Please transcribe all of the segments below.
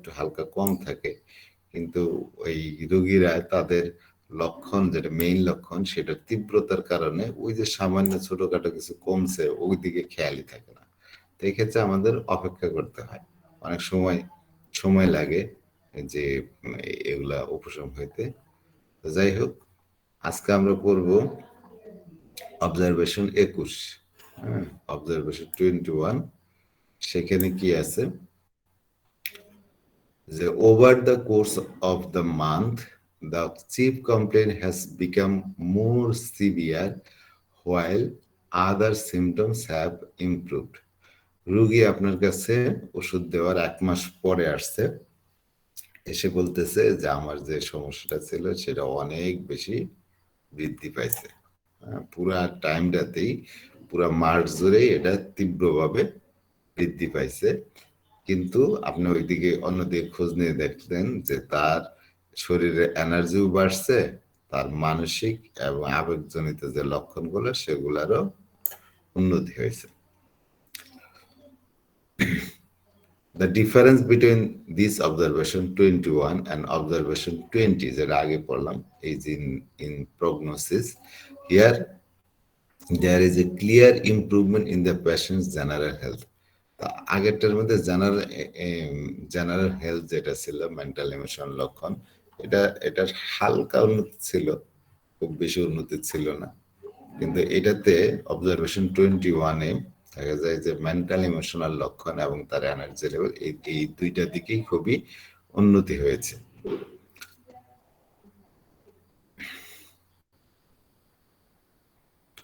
একটু হালকা কম থাকে, কিন্তু ওই রোগীরা তাদের লক্ষণ, যেটা মেইন লক্ষণ, সেটার তীব্রতার কারণে ওই যে সামান্য ছোটখাটো কিছু কমছে ওই দিকে খেয়ালই থাকে না। তো এক্ষেত্রে আমাদের অপেক্ষা করতে হয়, অনেক সময় সময় লাগে যে এগুলা উপশম হইতে। তো যাই হোক, আজকে আমরা পড়ব অবজারভেশন 21, হ্যাঁ, অবজারভেশন 21। সেখানে কি আছে যে over the course of the month the chief complaint has become more severe while other symptoms have improved. রোগী আপনার কাছে ওষুধ দেওয়ার 1 মাস পরে আসছে, এসে বলতেছে যে আমার যে সমস্যাটা ছিল সেটা অনেক বেশি বৃদ্ধি পাইছে। পুরা টাইমটাতেই, পুরা মার্চ জুড়েই এটা তীব্রভাবে বৃদ্ধি পাইছে। কিন্তু আপনি ওইদিকে অন্যদিকে খোঁজ নিয়ে দেখলেন যে তার শরীরে এনার্জিও বাড়ছে, তার মানসিক এবং আবেগজনিত যে লক্ষণগুলো সেগুলোরও উন্নতি হয়েছে। The difference between this observation 21 and observation 20, যেটা আগে পড়লাম, is in prognosis. Here there is a clear improvement in the patient's general health. আগেরটার মধ্যে জেনারেল হেলথ যেটা ছিল, মেন্টাল ইমোশনাল লক্ষণ, এটার হালকা উন্নতি ছিল, খুব বেশি উন্নতি ছিল না। কিন্তু এটাতে অবজারভেশন 21-এ দেখা যায় যে মেন্টাল ইমোশনাল লক্ষণ এবং তার এনার্জি লেভেল, এই দুইটা দিকেই খুবই উন্নতি হয়েছে।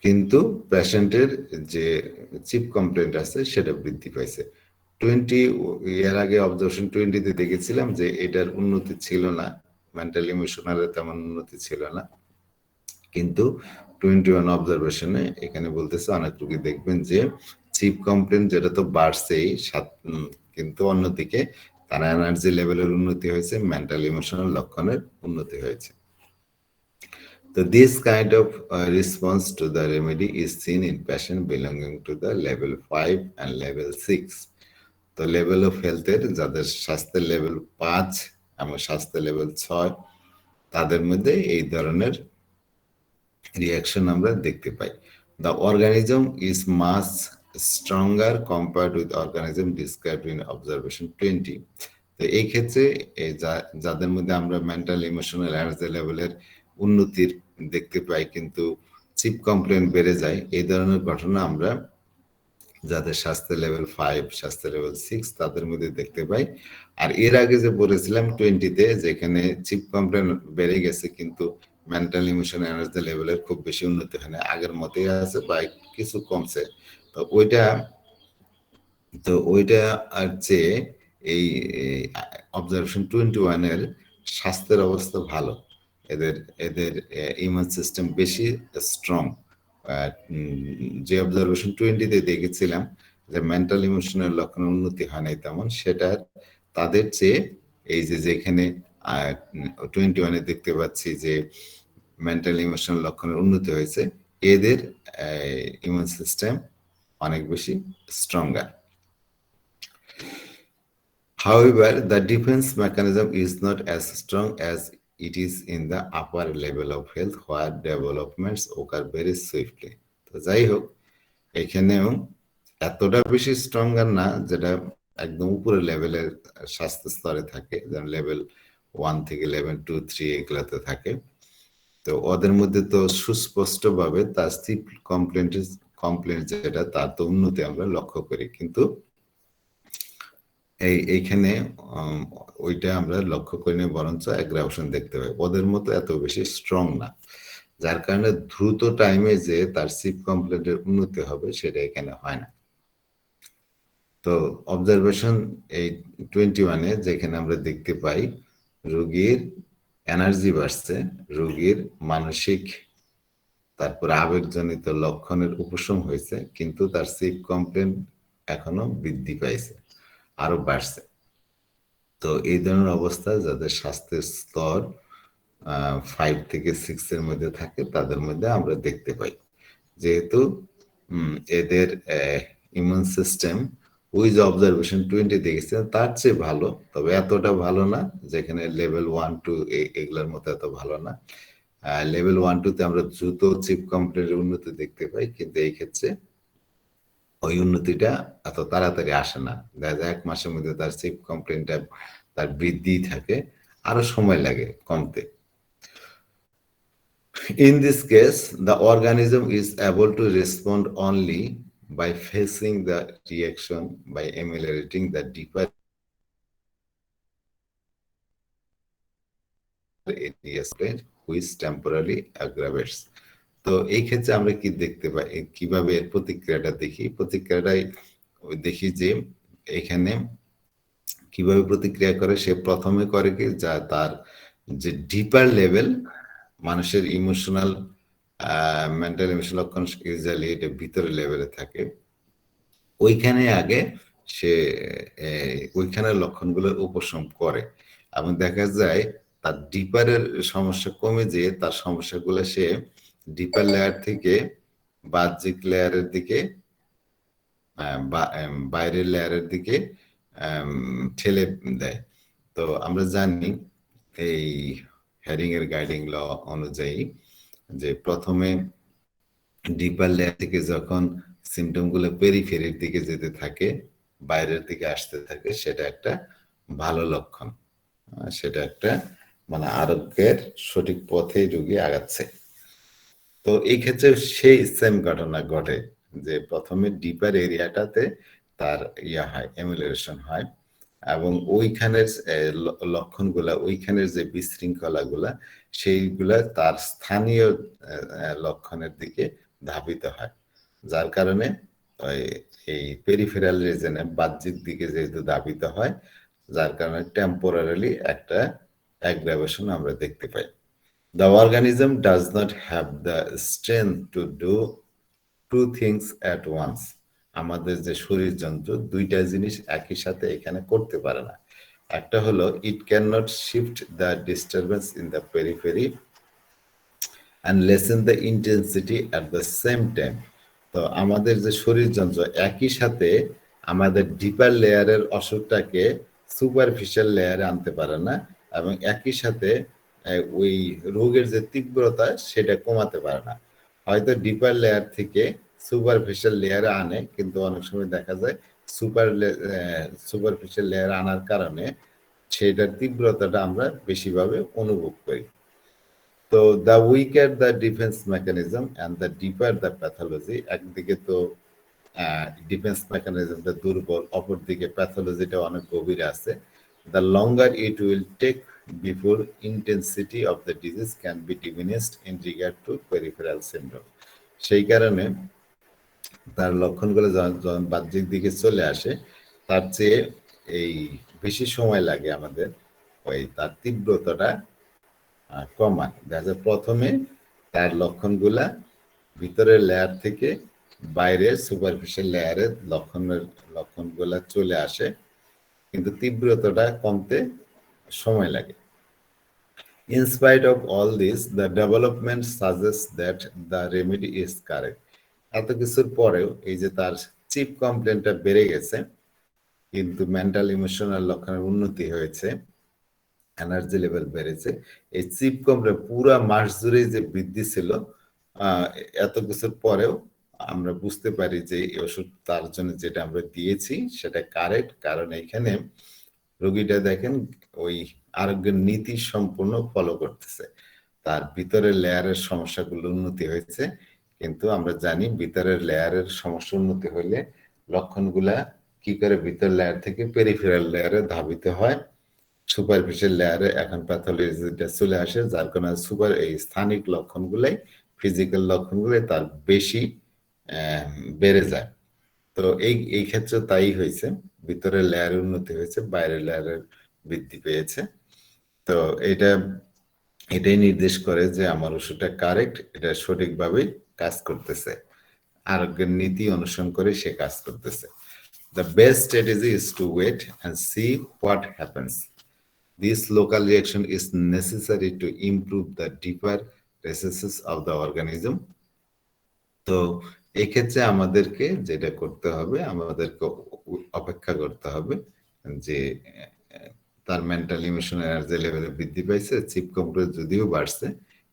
কিন্তু পেশেন্টের যে চিপ কমপ্লেন্ট আছে সেটা বৃদ্ধি পাইছে। 20 এর আগে অবজারভেশন 20-তে দেখেছিলাম যে এটার উন্নতি ছিল না, মেন্টাল ইমোশনাল তেমন উন্নতি ছিল না। কিন্তু 21 অবজারভেশনে এখানে বলতেছে অনেক রোগী দেখবেন যে চিপ কমপ্লেন্ট যেটা তো বাড়ছেই, কিন্তু অন্যদিকে তার এনার্জি লেভেলের উন্নতি হয়েছে, মেন্টাল ইমোশনাল লক্ষণের উন্নতি হয়েছে। So this kind of response to the remedy is seen in patients belonging to the level 5 and level 6. তো লেভেল অফ হেলথের যাদের স্বাস্থ্যের লেভেল 5 এবং স্বাস্থ্যের লেভেল 6, তাদের মধ্যে এই ধরনের রিয়াকশন আমরা দেখতে পাই। The organism is much stronger compared with organism described in observation 20. তো এই ক্ষেত্রে যাদের মধ্যে আমরা মেন্টাল ইমোশনাল এনার্জি লেভেলের উন্নতির দেখতে পাই কিন্তু চিপ কমপ্লেন্ট বেড়ে যায়, এই ধরনের ঘটনা আমরা যাদের স্বাস্থ্য লেভেল 5, স্বাস্থ্য লেভেল 6 তাদের মধ্যে দেখতে পাই। আর এর আগে যে বলেছিলাম 20-তে, যেখানে চিপ কমপ্লেন্ট বেড়ে গেছে কিন্তু মেন্টাল ইমোশন এনার্জি লেভেলের খুব বেশি উন্নতি হয় না, আগের মতোই আছে বা কিছু কমছে। তো ওইটা আর চেয়ে এই অবজারভেশন 21-এর স্বাস্থ্যের অবস্থা ভালো, এদের ইমিউন সিস্টেম বেশি স্ট্রং। যে অবজারভেশন 20-তে দেখেছিলাম যে মেন্টাল ইমোশনাল লক্ষণের উন্নতি হয় নাই তেমন, সেটা তাদের চেয়ে এই যেখানে 21-এ দেখতে পাচ্ছি যে মেন্টাল ইমোশনাল লক্ষণের উন্নতি হয়েছে, এদের ইমিউন সিস্টেম অনেক বেশি stronger. However, the defense mechanism is not as strong as it is in the upper level of health where developments occur very swiftly. তো যাই হোক, এখানেও এতটা বেশি স্ট্রঙ্গার না, যেটা একদম উপরের লেভেলের স্বাস্থ্য স্তরে থাকে, যেমন লেভেল 1 থেকে লেভেল 2, 3 এগুলাতে থাকে। তো ওদের মধ্যে তো সুস্পষ্টভাবে তার চিপ কমপ্লেন্ট যেটা, তার তো উন্নতি আমরা লক্ষ্য করি, কিন্তু এইখানে ওইটা আমরা লক্ষ্য করি না, বরঞ্চ অ্যাগ্রাভেশন দেখতে পাই। ওদের মতো এত বেশি স্ট্রং না, যার কারণে দ্রুত টাইমে যে তার চিপ কমপ্লেন্টের উন্নতি হবে সেটা এখানে হয় না। তো অবজারভেশন এই 21-এ যেখানে আমরা দেখতে পাই রোগীর এনার্জি বাড়ছে, রোগীর মানসিক তারপর আবেগজনিত লক্ষণের উপশম হয়েছে, কিন্তু তার চিপ কমপ্লেন্ট এখনো বৃদ্ধি পাইছে, আরো বাড়ছে। তো এই ধরনের অবস্থা যাদের স্বাস্থ্যের স্তর 5 থেকে 6-এর মধ্যে থাকে তাদের মধ্যে আমরা দেখতে পাই, যেহেতু এদের ইমিউন সিস্টেম ওই যে অবজারভেশন 20 দেখেছেন তার চেয়ে ভালো, তবে এতটা ভালো না যেখানে লেভেল 1-2 এগুলোর মতো এত ভালো না। লেভেল 1-2 আমরা দ্রুত চিপ কম্পিউটারের উন্নতি দেখতে পাই, কিন্তু এই ক্ষেত্রে ওই উন্নতিটা এত তাড়াতাড়ি আসে না। দেখা যায় 1 মাসের মধ্যে তার চিপ কম্পোনেন্টটা তার বৃদ্ধি থাকে, আরো সময় লাগে কমতে। In this case, the organism is able to respond only by facing the reaction by ameliorating the deeper areas which temporarily aggravates. তো এই ক্ষেত্রে আমরা কি দেখতে পাই, কিভাবে এর প্রতিক্রিয়াটা দেখি? প্রতিক্রিয়াটাই দেখি যে এখানে কিভাবে প্রতিক্রিয়া করে। সে প্রথমে করে কি, যা তার যে ডিপার লেভেল মানুষের ইমোশনাল মেন্টাল ইমোশনাল লক্ষণ ইউজুয়ালি এটা ভিতরে লেভেলে থাকে, ওইখানে আগে সে ওইখানের লক্ষণগুলোর উপশম করে এবং দেখা যায় তার ডিপারের সমস্যা কমে যেয়ে তার সমস্যাগুলো সে ডিপার লেয়ার থেকে বাহ্যিক লেয়ারের দিকে বাইরের লেয়ারের দিকে ঠেলে দেয়। তো আমরা জানি এই হ্যারিং এর গাইডিং ল অনুযায়ী যে প্রথমে ডিপার লেয়ার থেকে যখন সিমটম গুলো পেরিফেরির দিকে যেতে থাকে, বাইরের দিকে আসতে থাকে, সেটা একটা ভালো লক্ষণ। সেটা একটা মানে আরোগ্যের সঠিক পথে রোগী আগাচ্ছে। তো এই ক্ষেত্রে সেই সেম ঘটনা ঘটে যে প্রথমে ডিপার এরিয়াটাতে তার ইয়া হয়, এমুলেশন হয় এবং ওইখানের লক্ষণগুলা, ওইখানের যে বিশৃঙ্খলাগুলা সেইগুলা তার স্থানীয় লক্ষণের দিকে ধাবিত হয়, যার কারণে এই পেরিফেরাল রিজনে বাহ্যিক দিকে যেহেতু ধাবিত হয়, যার কারণে টেম্পোরারিলি একটা অ্যাগ্রাভেশন আমরা দেখতে পাই। The organism does not have the strength to do two things at once. আমাদের যে শরীর যন্ত্র দুইটা জিনিস একই সাথে এখানে করতে পারে না। একটা হলো it can not shift the disturbance in the periphery and lessen the intensity at the same time. তো আমাদের যে শরীর যন্ত্র একই সাথে আমাদের ডিপার লেয়ারের অসুখটাকে সুপারফিশিয়াল লেয়ারে আনতে পারে না এবং একই সাথে ওই রোগের যে তীব্রতা সেটা কমাতে পারে না। হয়তো ডিপার লেয়ার থেকে সুপারফিশিয়াল লেয়ারে আনে, কিন্তু অনেক সময় দেখা যায় সুপারফিশিয়াল লেয়ারে আনার কারণে সেটার তীব্রতাটা আমরা বেশিভাবে অনুভব করি। তো the weaker the defence mechanism and the deeper the pathology, একদিকে তো ডিফেন্স মেকানিজমটা দুর্বল, অপরদিকে প্যাথোলজিটা অনেক গভীরে আছে। The longer it will take before intensity of the disease can be diminished in regard to peripheral syndrome. সেই কারণে তার লক্ষণগুলো যখন বাহ্যিক দিকে চলে আসে তার চেয়ে এই বেশি সময় লাগে আমাদের ওই তার তীব্রতাটা কমান। দেখা যায় প্রথমে তার লক্ষণগুলা ভিতরের লেয়ার থেকে বাইরের সুপারফিশিয়াল লেয়ারের লক্ষণগুলা চলে আসে, কিন্তু তীব্রতাটা কমতে সময় লাগে। In spite of all this, the development suggests that the remedy is correct. এত কিছুর পরেও এই যে তার চিপ কমপ্লেনটা বেড়ে গেছে, কিন্তু মেন্টাল ইমোশনাল লক্ষণের উন্নতি হয়েছে, এনার্জি লেভেল বেড়েছে, এই চিপ কমপ্লেন পুরা মাস জুড়ে যে বৃদ্ধি ছিল, এত কিছুর পরেও আমরা বুঝতে পারি যে এই ওষুধ তার জন্য যেটা আমরা দিয়েছি সেটা কারেক্ট। কারণ এখানে রোগীটা দেখেন ওই আরোগ্যের নীতি সম্পূর্ণ ফলো করতেছে, তার ভিতরের লেয়ারের সমস্যাগুলো উন্নতি হয়েছে। কিন্তু আমরা জানি ভিতরের লেয়ারের সমস্যা উন্নতি হলে লক্ষণগুলা কি করে ভিতর লেয়ার থেকে পেরিফেরাল লেয়ারে ধাবিত হয়, সুপারফিশিয়াল লেয়ারে এখন প্যাথোলজিটা চলে আসে, যার কারণে এই স্থানিক লক্ষণগুলাই, ফিজিক্যাল লক্ষণগুলাই তার বেশি বেড়ে যায়। তো এই ক্ষেত্রে তাই হয়েছে, ভিতরের লেয়ারের উন্নতি হয়েছে, বাইরের লেয়ারের বৃদ্ধি পেয়েছে। তো এটাই নির্দেশ করে যে আমার ওষুধটা কারেক্ট, এটা সঠিকভাবে কাজ করতেছে, আরোগ্যের নীতি অনুসরণ করে সে কাজ করতেছে। The best strategy is to wait and see what happens. This local reaction is necessary to improve the deeper recesses of the organism. তো এই ক্ষেত্রে আমাদেরকে যেটা করতে হবে, আমাদেরকে অপেক্ষা করতে হবে যে তার মেন্টাল ইমোশনাল এনার্জি লেভেলে বৃদ্ধি পাইছে, চিপ কম্পিউটার যদিও বাড়ছে,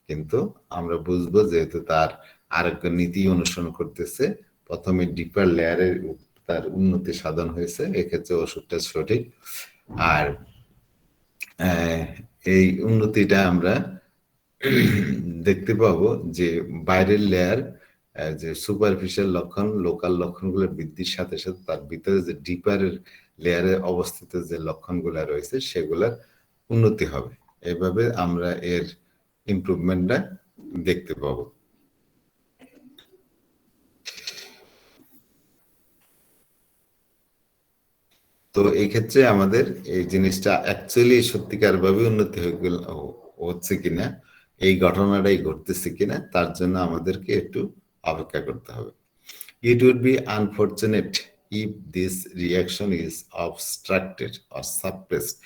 কিন্তু আমরা বুঝবো যেহেতু তার আরোগ্য নীতি অনুসরণ করতেছে, প্রথমে ডিপার লেয়ারের তার উন্নতি সাধন হয়েছে, এক্ষেত্রে ওষুধটা সঠিক। আর এই উন্নতিটা আমরা দেখতে পাবো যে বাইরের লেয়ার, যে সুপারফিশিয়াল লক্ষণ, লোকাল লক্ষণগুলো বৃদ্ধির সাথে সাথে তার ভিতরে যে ডিপার লেয়ারে অবস্থিত যে লক্ষণগুলো রয়েছে সেগুলোর উন্নতি হবে। এভাবে আমরা এর ইমপ্রুভমেন্টটা দেখতে পাবো। তো এই ক্ষেত্রে আমাদের এই জিনিসটা অ্যাকচুয়ালি সত্যিকার ভাবে উন্নতি হচ্ছে কিনা, এই ঘটনাটাই ঘটতেছে কিনা, তার জন্য আমাদেরকে একটু অপেক্ষা করতে হবে। It would be unfortunate if this reaction is obstructed or suppressed.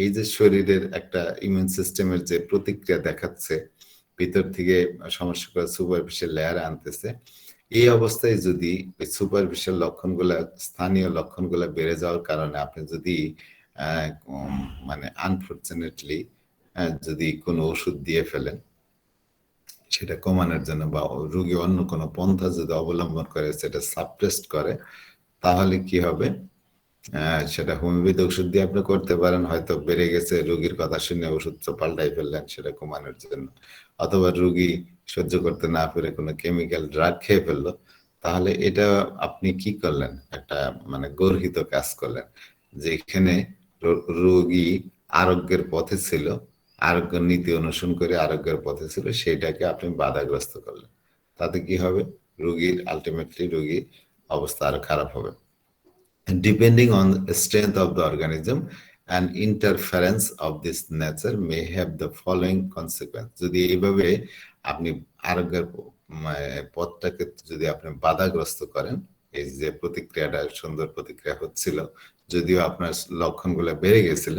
এই যে শরীরের একটা ইমিউন সিস্টেমের যে প্রতিক্রিয়া দেখাচ্ছে, ভিতর থেকে সমস্যা করে সুপারফিশিয়াল লেয়ারে আনতেছে, এই অবস্থায় যদি সুপারফিশিয়াল লক্ষণগুলা, স্থানীয় লক্ষণগুলা বেড়ে যাওয়ার কারণে আপনি যদি মানে আনফরচুনেটলি যদি কোনো ওষুধ দিয়ে ফেলেন সেটা কমানোর জন্য, বা রোগী অন্য কোনো পন্থা যদি অবলম্বন করে সেটা সাপ্রেসড করে, তাহলে কি হবে? সেটা হোমিওপ্যাথি ওষুধ দিয়ে আপনি করতে পারেন, হয়তো বেড়ে গেছে, রোগীর কথা শুনে ওষুধ পাল্টাই ফেললেন সেটা কমানোর জন্য, অথবা রোগী সহ্য করতে না পেরে কোনো কেমিক্যাল ড্রাগ খেয়ে ফেললো, তাহলে এটা আপনি কি করলেন? একটা মানে গর্হিত কাজ করলেন, যেখানে রোগী আরোগ্যের পথে ছিল, আরোগ্য নীতি অনুসরণ করে আরোগ্যের পথে ছিল, সেইটাকে আপনি বাধাগ্রস্ত করলেন। তাতে কি হবে? রোগীর আলটিমেটলি রোগীর অবস্থা আরো খারাপ হবে। Depending on the strength of the organism, an interference of this nature may have the following consequence. যদি এইভাবে আপনি আরোগ্যের পথটাকে যদি আপনি বাধাগ্রস্ত করেন, এই যে প্রতিক্রিয়াটা সুন্দর প্রতিক্রিয়া হচ্ছিল, যদিও আপনার লক্ষণগুলো বেড়ে গেছিল,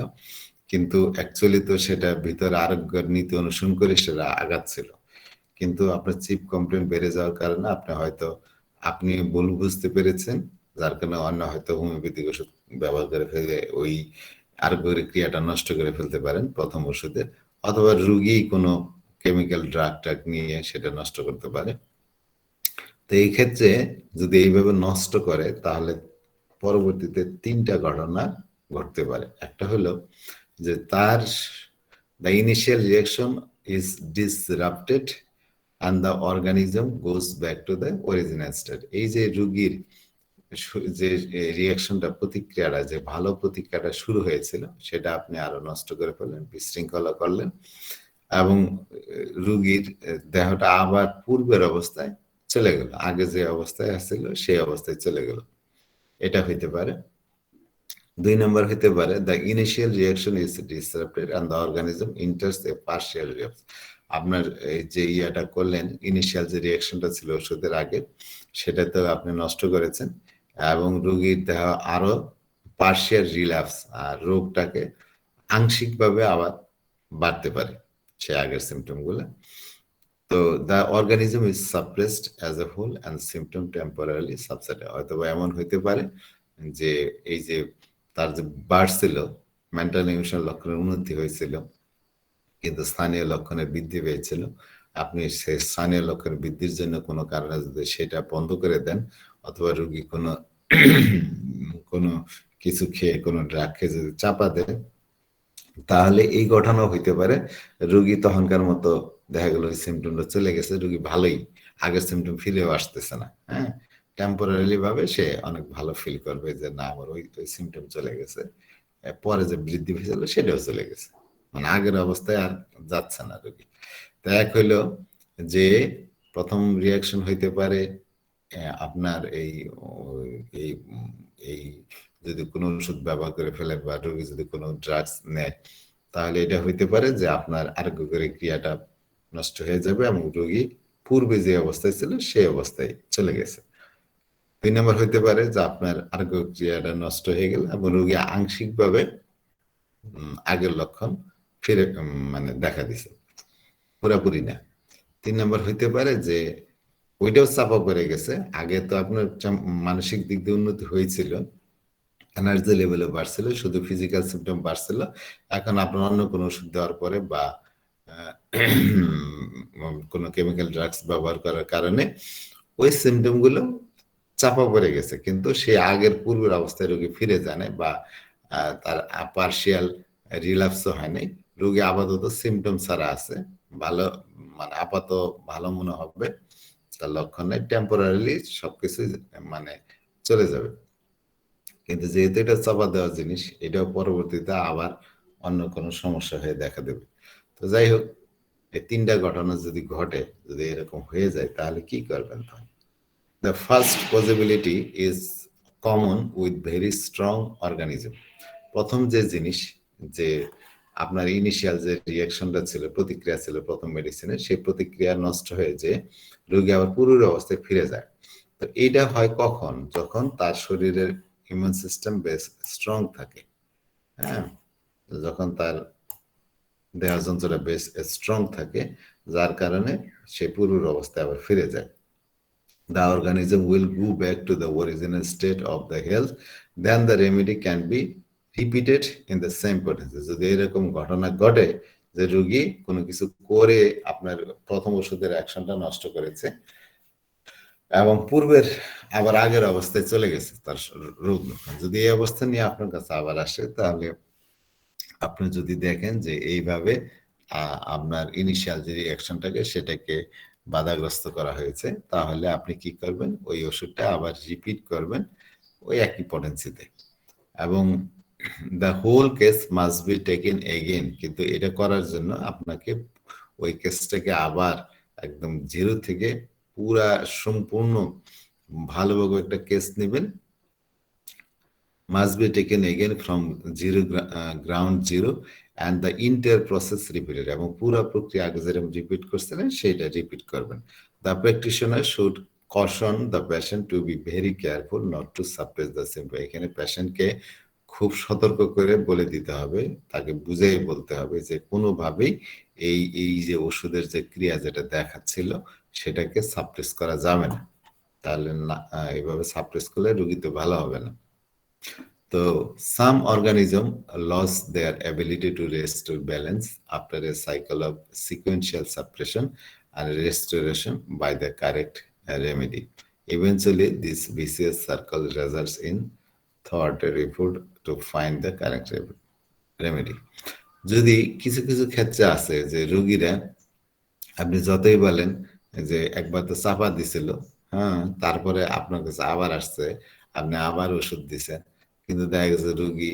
কিন্তু অ্যাকচুয়ালি তো সেটা ভিতরে আরোগ্যের নীতি অনুসরণ করে সেটা আগাচ্ছিল, কিন্তু আপনার চিপ কমপ্লেন বেড়ে যাওয়ার কারণে আপনি ভুল বুঝতে পেরেছেন, যার কারণে অন্য হয়তো হোমিওপ্যাথিক ওষুধ ব্যবহার করে ফেলে ওই আরোগ্যের ক্রিয়াটা নষ্ট করে ফেলতে পারেন প্রথম ওষুধে, অথবা রুগী কোনো কেমিক্যাল ড্রাগ নিয়ে সেটা নষ্ট করতে পারে। তো এই ক্ষেত্রে যদি এইভাবে নষ্ট করে, তাহলে পরবর্তীতে তিনটা ঘটনা ঘটতে পারে। একটা হলো যে তার the initial reaction is disrupted and the organism goes back to the original state. এই যে রোগীর যে রিয়াকশনটা, প্রতিক্রিয়াটা, যে ভালো প্রতিক্রিয়াটা শুরু হয়েছিল সেটা আপনি আরো নষ্ট করে ফেললেন, বিশৃঙ্খলা করলেন, এবং রোগীর দেহটা আবার পূর্বের অবস্থায় চলে গেল, আগে যে অবস্থায় আসছিল সেই অবস্থায় চলে গেল। এটা হইতে পারে। 2 নম্বর হতে পারে the initial reaction is disrupted and the organism enters a partial relapse. আপনার এই যে ইয়াটা করলেন, ইনিশিয়াল যে রিয়াকশনটা ছিল ওষুধের আগে, সেটা তো আপনি নষ্ট করেছেন, এবং রোগীর দেহ আরো পার্শিয়াল রিল্যাপস, আর রোগটাকে আংশিকভাবে আবার বাড়তে পারে সে আগের সিমটমগুলো। তো the organism is suppressed as a whole and symptom temporary subset. হয়তো এমন হইতে পারে যে এই যে তার যে বাড়ছিল, মেন্টাল ইমোশনাল লক্ষণের উন্নতি হয়েছিল, কিন্তু স্থানীয় লক্ষণের বৃদ্ধি পেয়েছিল, আপনি সেই স্থানীয় লক্ষণের বৃদ্ধির জন্য কোনো কারণে যদি সেটা বন্ধ করে দেন, অথবা রোগী কোনো কোনো কিছু খেয়ে, কোনো ড্রাগ খেয়ে যদি চাপা দেয়, তাহলে এই ঘটনা হইতে পারে রোগী তখনকার মতো দেখা গেল ওই সিমটমটা চলে গেছে, রোগী ভালোই, আগের সিমটম ফিরেও আসতেছে না, হ্যাঁ, টেম্পোরারি ভাবে সে অনেক ভালো ফিল করবে যে না আমার ওই সিমটম চলে গেছে, পরে যে বৃদ্ধি হয়েছিল সেটাও চলে গেছে, মানে আগের অবস্থায় আর যাচ্ছে না রোগী। তো এক হইলো যে প্রথম রিয়াকশন হইতে পারে আপনার এই এই এই যদি কোনো ওষুধ ব্যবহার করে ফেলেন বা রোগী যদি কোনো ড্রাগস নেয়, তাহলে এটা হইতে পারে যে আপনার আরোগ্যকরী ক্রিয়াটা নষ্ট হয়ে যাবে এবং রোগী পূর্বে যে অবস্থায় ছিল সেই অবস্থায় চলে গেছে। 2 নম্বর হইতে পারে যে আপনার আরোগ্য ক্রিয়াটা নষ্ট হয়ে গেল এবং রোগী আংশিকভাবে আগের লক্ষণ ফিরে মানে দেখা দিছে, পুরাপুরি না। 3 নম্বর হইতে পারে যে ওইটাও চাপা পড়ে গেছে। আগে তো আপনার মানসিক দিক দিয়ে উন্নতি হয়েছিল, এনার্জি লেভেলও বাড়ছিল, শুধু ফিজিক্যাল সিমটম বাড়ছিল। এখন আপনার অন্য কোনো ওষুধ দেওয়ার পরে বা কোনো কেমিক্যাল ড্রাগস ব্যবহার করার কারণে ওই সিমটম গুলো চাপা পড়ে গেছে, কিন্তু সে আগের পূর্বের অবস্থায় রোগী ফিরে যায় নাই বা তার পার্শিয়াল রিল্যাপসও হয় নাই। রোগী আপাতত সিমটম ছাড়া আছে, ভালো মানে আপাতত ভালো মনে হবে, তার লক্ষণ নেই, টেম্পোরারিলি সবকিছু মানে চলে যাবে। কিন্তু যেহেতু এটা চাপা দেওয়ার জিনিস, এটাও পরবর্তীতে আবার অন্য কোনো সমস্যা হয়ে দেখা দেবে। তো যাই হোক, এই তিনটা ঘটনা যদি ঘটে, যদি এরকম হয়ে যায়, তাহলে কি করবেন তখন? The first possibility is common with very strong organism. প্রথম যে জিনিস, যে আপনার ইনিশিয়াল যে রিয়াকশনটা ছিল, প্রতিক্রিয়া ছিল প্রথম মেডিসিনের, সেই প্রতিক্রিয়া নষ্ট হয়ে যে রোগী আবার পূর্বের অবস্থায় ফিরে যায়। তো এইটা হয় কখন? যখন তার শরীরের ইমিউন সিস্টেম বেশ স্ট্রং থাকে। হ্যাঁ, যখন তার দেহযন্ত্রটা বেশ স্ট্রং থাকে, যার কারণে সে পূর্বের অবস্থায় আবার ফিরে যায়। The organism will go back to the original state of the health, then the remedy can be repeated in the same potency. যদি এরকম ঘটনা ঘটে যে রোগী কোনো কিছু করে আপনার প্রথম ওষুধের অ্যাকশনটা নষ্ট করেছে এবং পূর্বের আবার আগের অবস্থায় চলে গেছে তার রোগ, যদি এই অবস্থা নিয়ে আপনার কাছে আবার আসে, তাহলে আপনি যদি দেখেন যে এইভাবে আপনার ইনিশিয়াল যে রিঅ্যাকশনটাকে সেটাকে বাধাগ্রস্ত করা হয়েছে, তাহলে আপনি কি করবেন? ওই ওষুধটা আবার রিপিট করবেন ওই একই পটেন্সিতে, এবং the whole case must be taken again. কিন্তু এটা করার জন্য আপনাকে ওই কেসটাকে আবার একদম জিরো থেকে পুরা সম্পূর্ণ ভালোভাবে একটা কেস নেবেন, must be taken again from zero ground zero and the entire process repeated, এবং পুরো প্রক্রিয়া আগে যেরকম রিপিট করছিলেন সেটা রিপিট করবেন। The practitioner should caution the patient to be very careful not to suppress the symptom. এখানে পেশেন্টকে খুব সতর্ক করে বলে দিতে হবে, তাকে বুঝিয়ে বলতে হবে যে কোনোভাবেই এই এই যে ওষুধের যে ক্রিয়া যেটা দেখাচ্ছিল সেটাকে সাপ্রেস করা যাবে না, তাহলে না এইভাবে সাপ্রেস করলে রোগী তো ভালো হবে না। So some organism lost their ability to restore balance after a cycle of sequential suppression and restoration by the correct remedy. Eventually, this vicious circle results in thwarted effort to find the correct remedy. যদি কিছু কিছু ক্ষেত্রে আছে যে রোগীরা আপনি যতই বলেন যে একবার তো চাপা দিছিল, হ্যাঁ, তারপরে আপনার কাছে আবার আসছে, আপনি আবার ওষুধ দিছেন, কিন্তু দেখা গেছে রোগী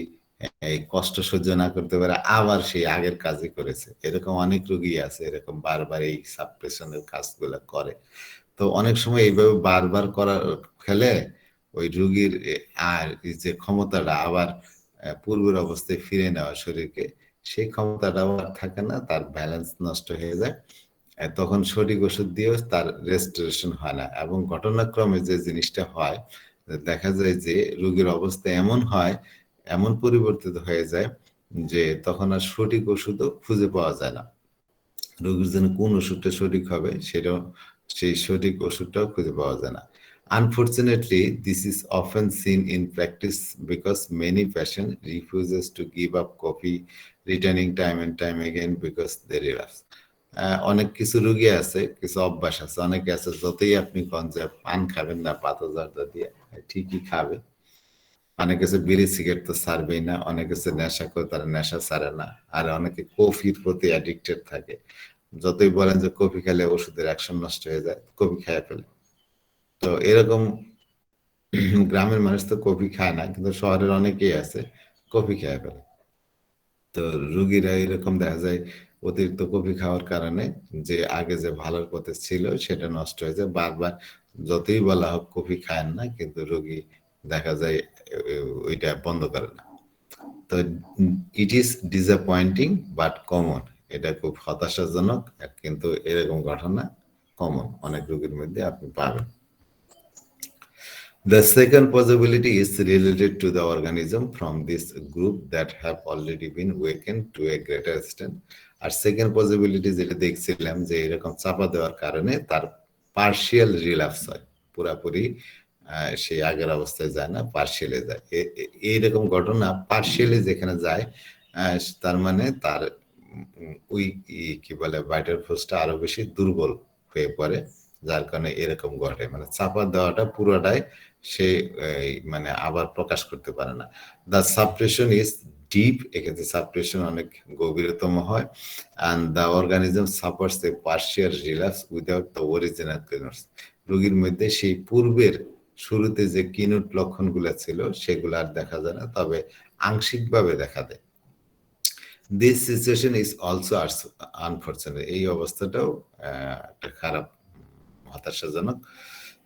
এই কষ্ট সহ্য না করতে পারে আবার সেই আগের কাজই করেছে। এরকম অনেক রোগী আছে, এরকম বারবার এই সাপ্রেশনের কাজগুলো করে। তো অনেক সময় এইভাবে বারবার করার ফেলে ওই রোগীর আর এই যে ক্ষমতাটা আবার পূর্বের অবস্থায় ফিরে নেওয়া শরীরকে, সেই ক্ষমতাটাও আর থাকে না, তার ব্যালেন্স নষ্ট হয়ে যায়। তখন সঠিক ওষুধ দিয়েও তার রেস্টোরেশন হয় না, এবং ঘটনাক্রমে যে জিনিসটা হয়, দেখা যায় যে রোগীর অবস্থা এমন হয়, এমন পরিবর্তিত হয়ে যায় যে তখন আর সঠিক ওষুধও খুঁজে পাওয়া যায় না। রোগীর জন্য কোন ওষুধটা সঠিক হবে সেটাও, সেই সঠিক ওষুধটাও খুঁজে পাওয়া যায় না। Unfortunately, this is often seen in practice because many patients refuses to give up coffee, returning time and time again because they relapse. অনেক কিছু রোগী আছে, কিছু অভ্যাস আছে, অনেকে আছে যতই আপনি কন যে পান খাবেন না পাতা জর্দা দিয়ে, ঠিকই খাবে। অনেকে আছে বিড়ি সিগারেট তো ছাড়বেই না, অনেকে আছে নেশা করে তারা নেশা ছাড়ে না, আর অনেকে কফির প্রতি অ্যাডিক্টেড থাকে। যতই বলেন যে কফি খেলে ওষুধের অ্যাকশন নষ্ট হয়ে যায়, কফি খেয়ে ফেলে। তো এরকম গ্রামের মানুষ তো কফি খায় না, কিন্তু শহরের অনেকেই আছে কফি খেয়ে ফেলে। তো রুগীরা এরকম দেখা যায় অতিরিক্ত কফি খাওয়ার কারণে যে আগে যে ভালোর পথে ছিল সেটা নষ্ট হয়ে যায়। বারবার যতই বলা হোক কফি খায় না, কিন্তু রোগী দেখা যায় ওইটা বন্ধ করে না। তো it is disappointing but common, এটা খুব হতাশাজনক, কিন্তু এরকম ঘটনা কমন অনেক রোগীর মধ্যে আপনি পাবেন। The second possibility is related to the organism from this group that have already been awakened to a greater extent. আর সেকেন্ড পসিবিলিটি যেটা দেখছিলাম যে এরকম চাপা দেওয়ার কারণে তার পার্শিয়াল রিল্যাপস হয়, পুরাপুরি সেই আগের অবস্থায় যায় না, পার্শিয়ালে যায়। এইরকম ঘটনা পার্শিয়ালি যেখানে যায়, তার মানে তার ওই কি বলে ভাইটাল ফোর্সটা আরো বেশি দুর্বল হয়ে পড়ে, যার কারণে এরকম ঘটে। মানে চাপা দেওয়াটা পুরোটাই সে মানে আবার প্রকাশ করতে পারে না। দ্য সাপ্রেশন ইজ ডিপ, এক্ষেত্রে সাপ্রেশন অনেক গভীরতম হয়। And the organism suffers a partial relapse without the original keynotes. রোগীর মধ্যে সেই পূর্বের শুরুতে যে কিনোট লক্ষণগুলো ছিল সেগুলো আর দেখা যায় না, তবে আংশিকভাবে দেখা দেয়। This situation is also unfortunate. এই অবস্থাটাও একটা খারাপ, হতাশাজনক,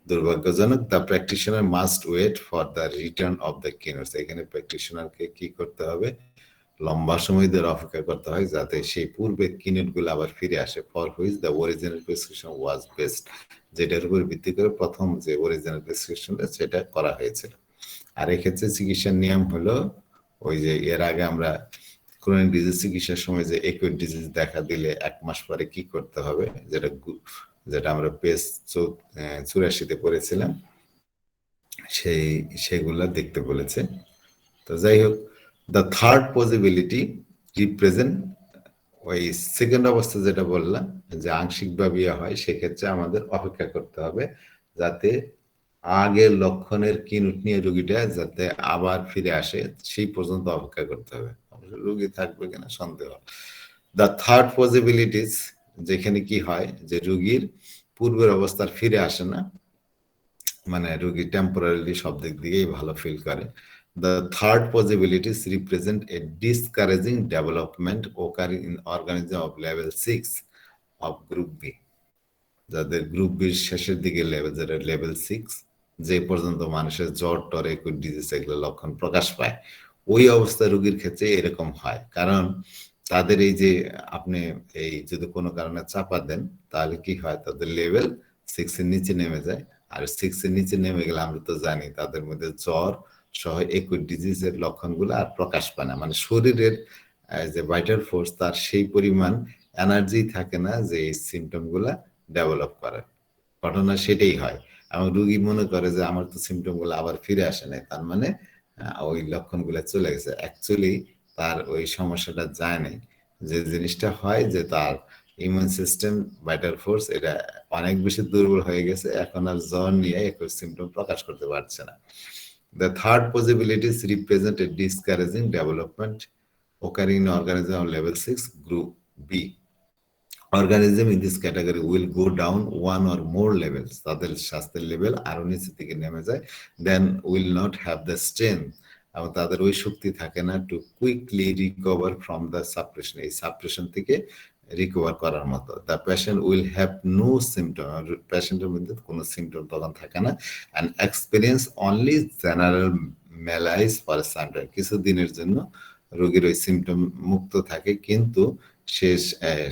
দুর্ভাগ্যজনক। The practitioner must wait for the return of the keynotes. এখানে প্র্যাকটিশনারকে কি করতে হবে, লম্বা সময় ধরে অপেক্ষা করতে হয় যাতে সেই পূর্বের কিনোটগুলো আবার ফিরে আসে। For which the original prescription was best, যেটার উপর ভিত্তি করে প্রথম যে অরিজিনাল প্রেসক্রিপশনটা সেটা করা হয়েছিল। আর এক্ষেত্রে চিকিৎসার নিয়ম হলো ওই যে এর আগে আমরা ক্রনিক ডিজিজ চিকিৎসার সময় যে একুইট ডিজিজ দেখা দিলে 1 মাস পরে কি করতে হবে, যেটা আমরা পেজ 84-তে পড়েছিলাম, সেগুলা দেখতে বলেছে। তো যাই হোক, দ্য থার্ড পসিবিলিটি রিপ্রেজেন্ট, ওই সেকেন্ড অবস্থা যেটা বললাম যে আংশিকভাবে হয়, সেক্ষেত্রে আমাদের অপেক্ষা করতে হবে যাতে আগের লক্ষণের কিনুট নিয়ে রোগীটা যাতে আবার ফিরে আসে, সেই পর্যন্ত অপেক্ষা করতে হবে। রোগী থাকবে কিনা সন্দেহ। দ্য থার্ড পসিবিলিটিস, যেখানে কি হয় যে রোগীর পূর্বের অবস্থার ফিরে আসে না, মানে রোগী টেম্পোরারিলি সব দিক দিকেই ভালো ফিল করে। The third possibilities represent a discouraging development occurring in organism of level 6 of group B. যাদের গ্রুপ বির শেষের দিকে লেভেল, যেটা লেভেল 6, যে পর্যন্ত মানুষের জ্বর টর একুট ডিজিজ এগুলো লক্ষণ প্রকাশ পায়, ওই অবস্থা রোগীর ক্ষেত্রে এরকম হয়। কারণ তাদের এই যে আপনি এই যদি কোনো কারণে চাপা দেন তাহলে কি হয়, তাদের লেভেল 6-এর নিচে নেমে যায়। আর 6-এর নিচে নেমে গেলে আমরা তো জানি তাদের মধ্যে জ্বর সহ একুট ডিজিজের লক্ষণগুলো আর প্রকাশ পায় না। মানে শরীরের যে ভাইটাল ফোর্স তার সেই পরিমাণ এনার্জি থাকে না যে এই সিমটমগুলা ডেভেলপ করার। ঘটনা সেটাই হয়। এবং রোগী মনে করে যে আমার তো সিমটমগুলো আবার ফিরে আসে নাই, তার মানে ওই লক্ষণগুলো চলে গেছে। অ্যাকচুয়ালি তার ওই সমস্যাটা যায় নাই। যে জিনিসটা হয় যে তার ইমিউন সিস্টেম, ভাইটাল ফোর্স এটা অনেক বেশি দুর্বল হয়ে গেছে, এখন আর জ্বর নিয়ে একই সিমটম প্রকাশ করতে পারছে না। The third possibilities represent a discouraging development occurring in organism of level 6 group B. Organism in this category will go down one or more levels. তাদের স্বাস্থ্যের লেভেল আরো নিচের দিকে নেমে যায়, then will not have the strength, এবং তাদের ওই শক্তি থাকে না to quickly recover from the suppression, এই সাপ্রেশন থেকে রিকভার করার মতো। The patient will have no symptom, পেশেন্টের মধ্যে কোনো সিমটম তখন থাকে না, and experience only general malaise for some time, কিছু দিনের জন্য রোগীর ওই সিমটম মুক্ত থাকে, কিন্তু সে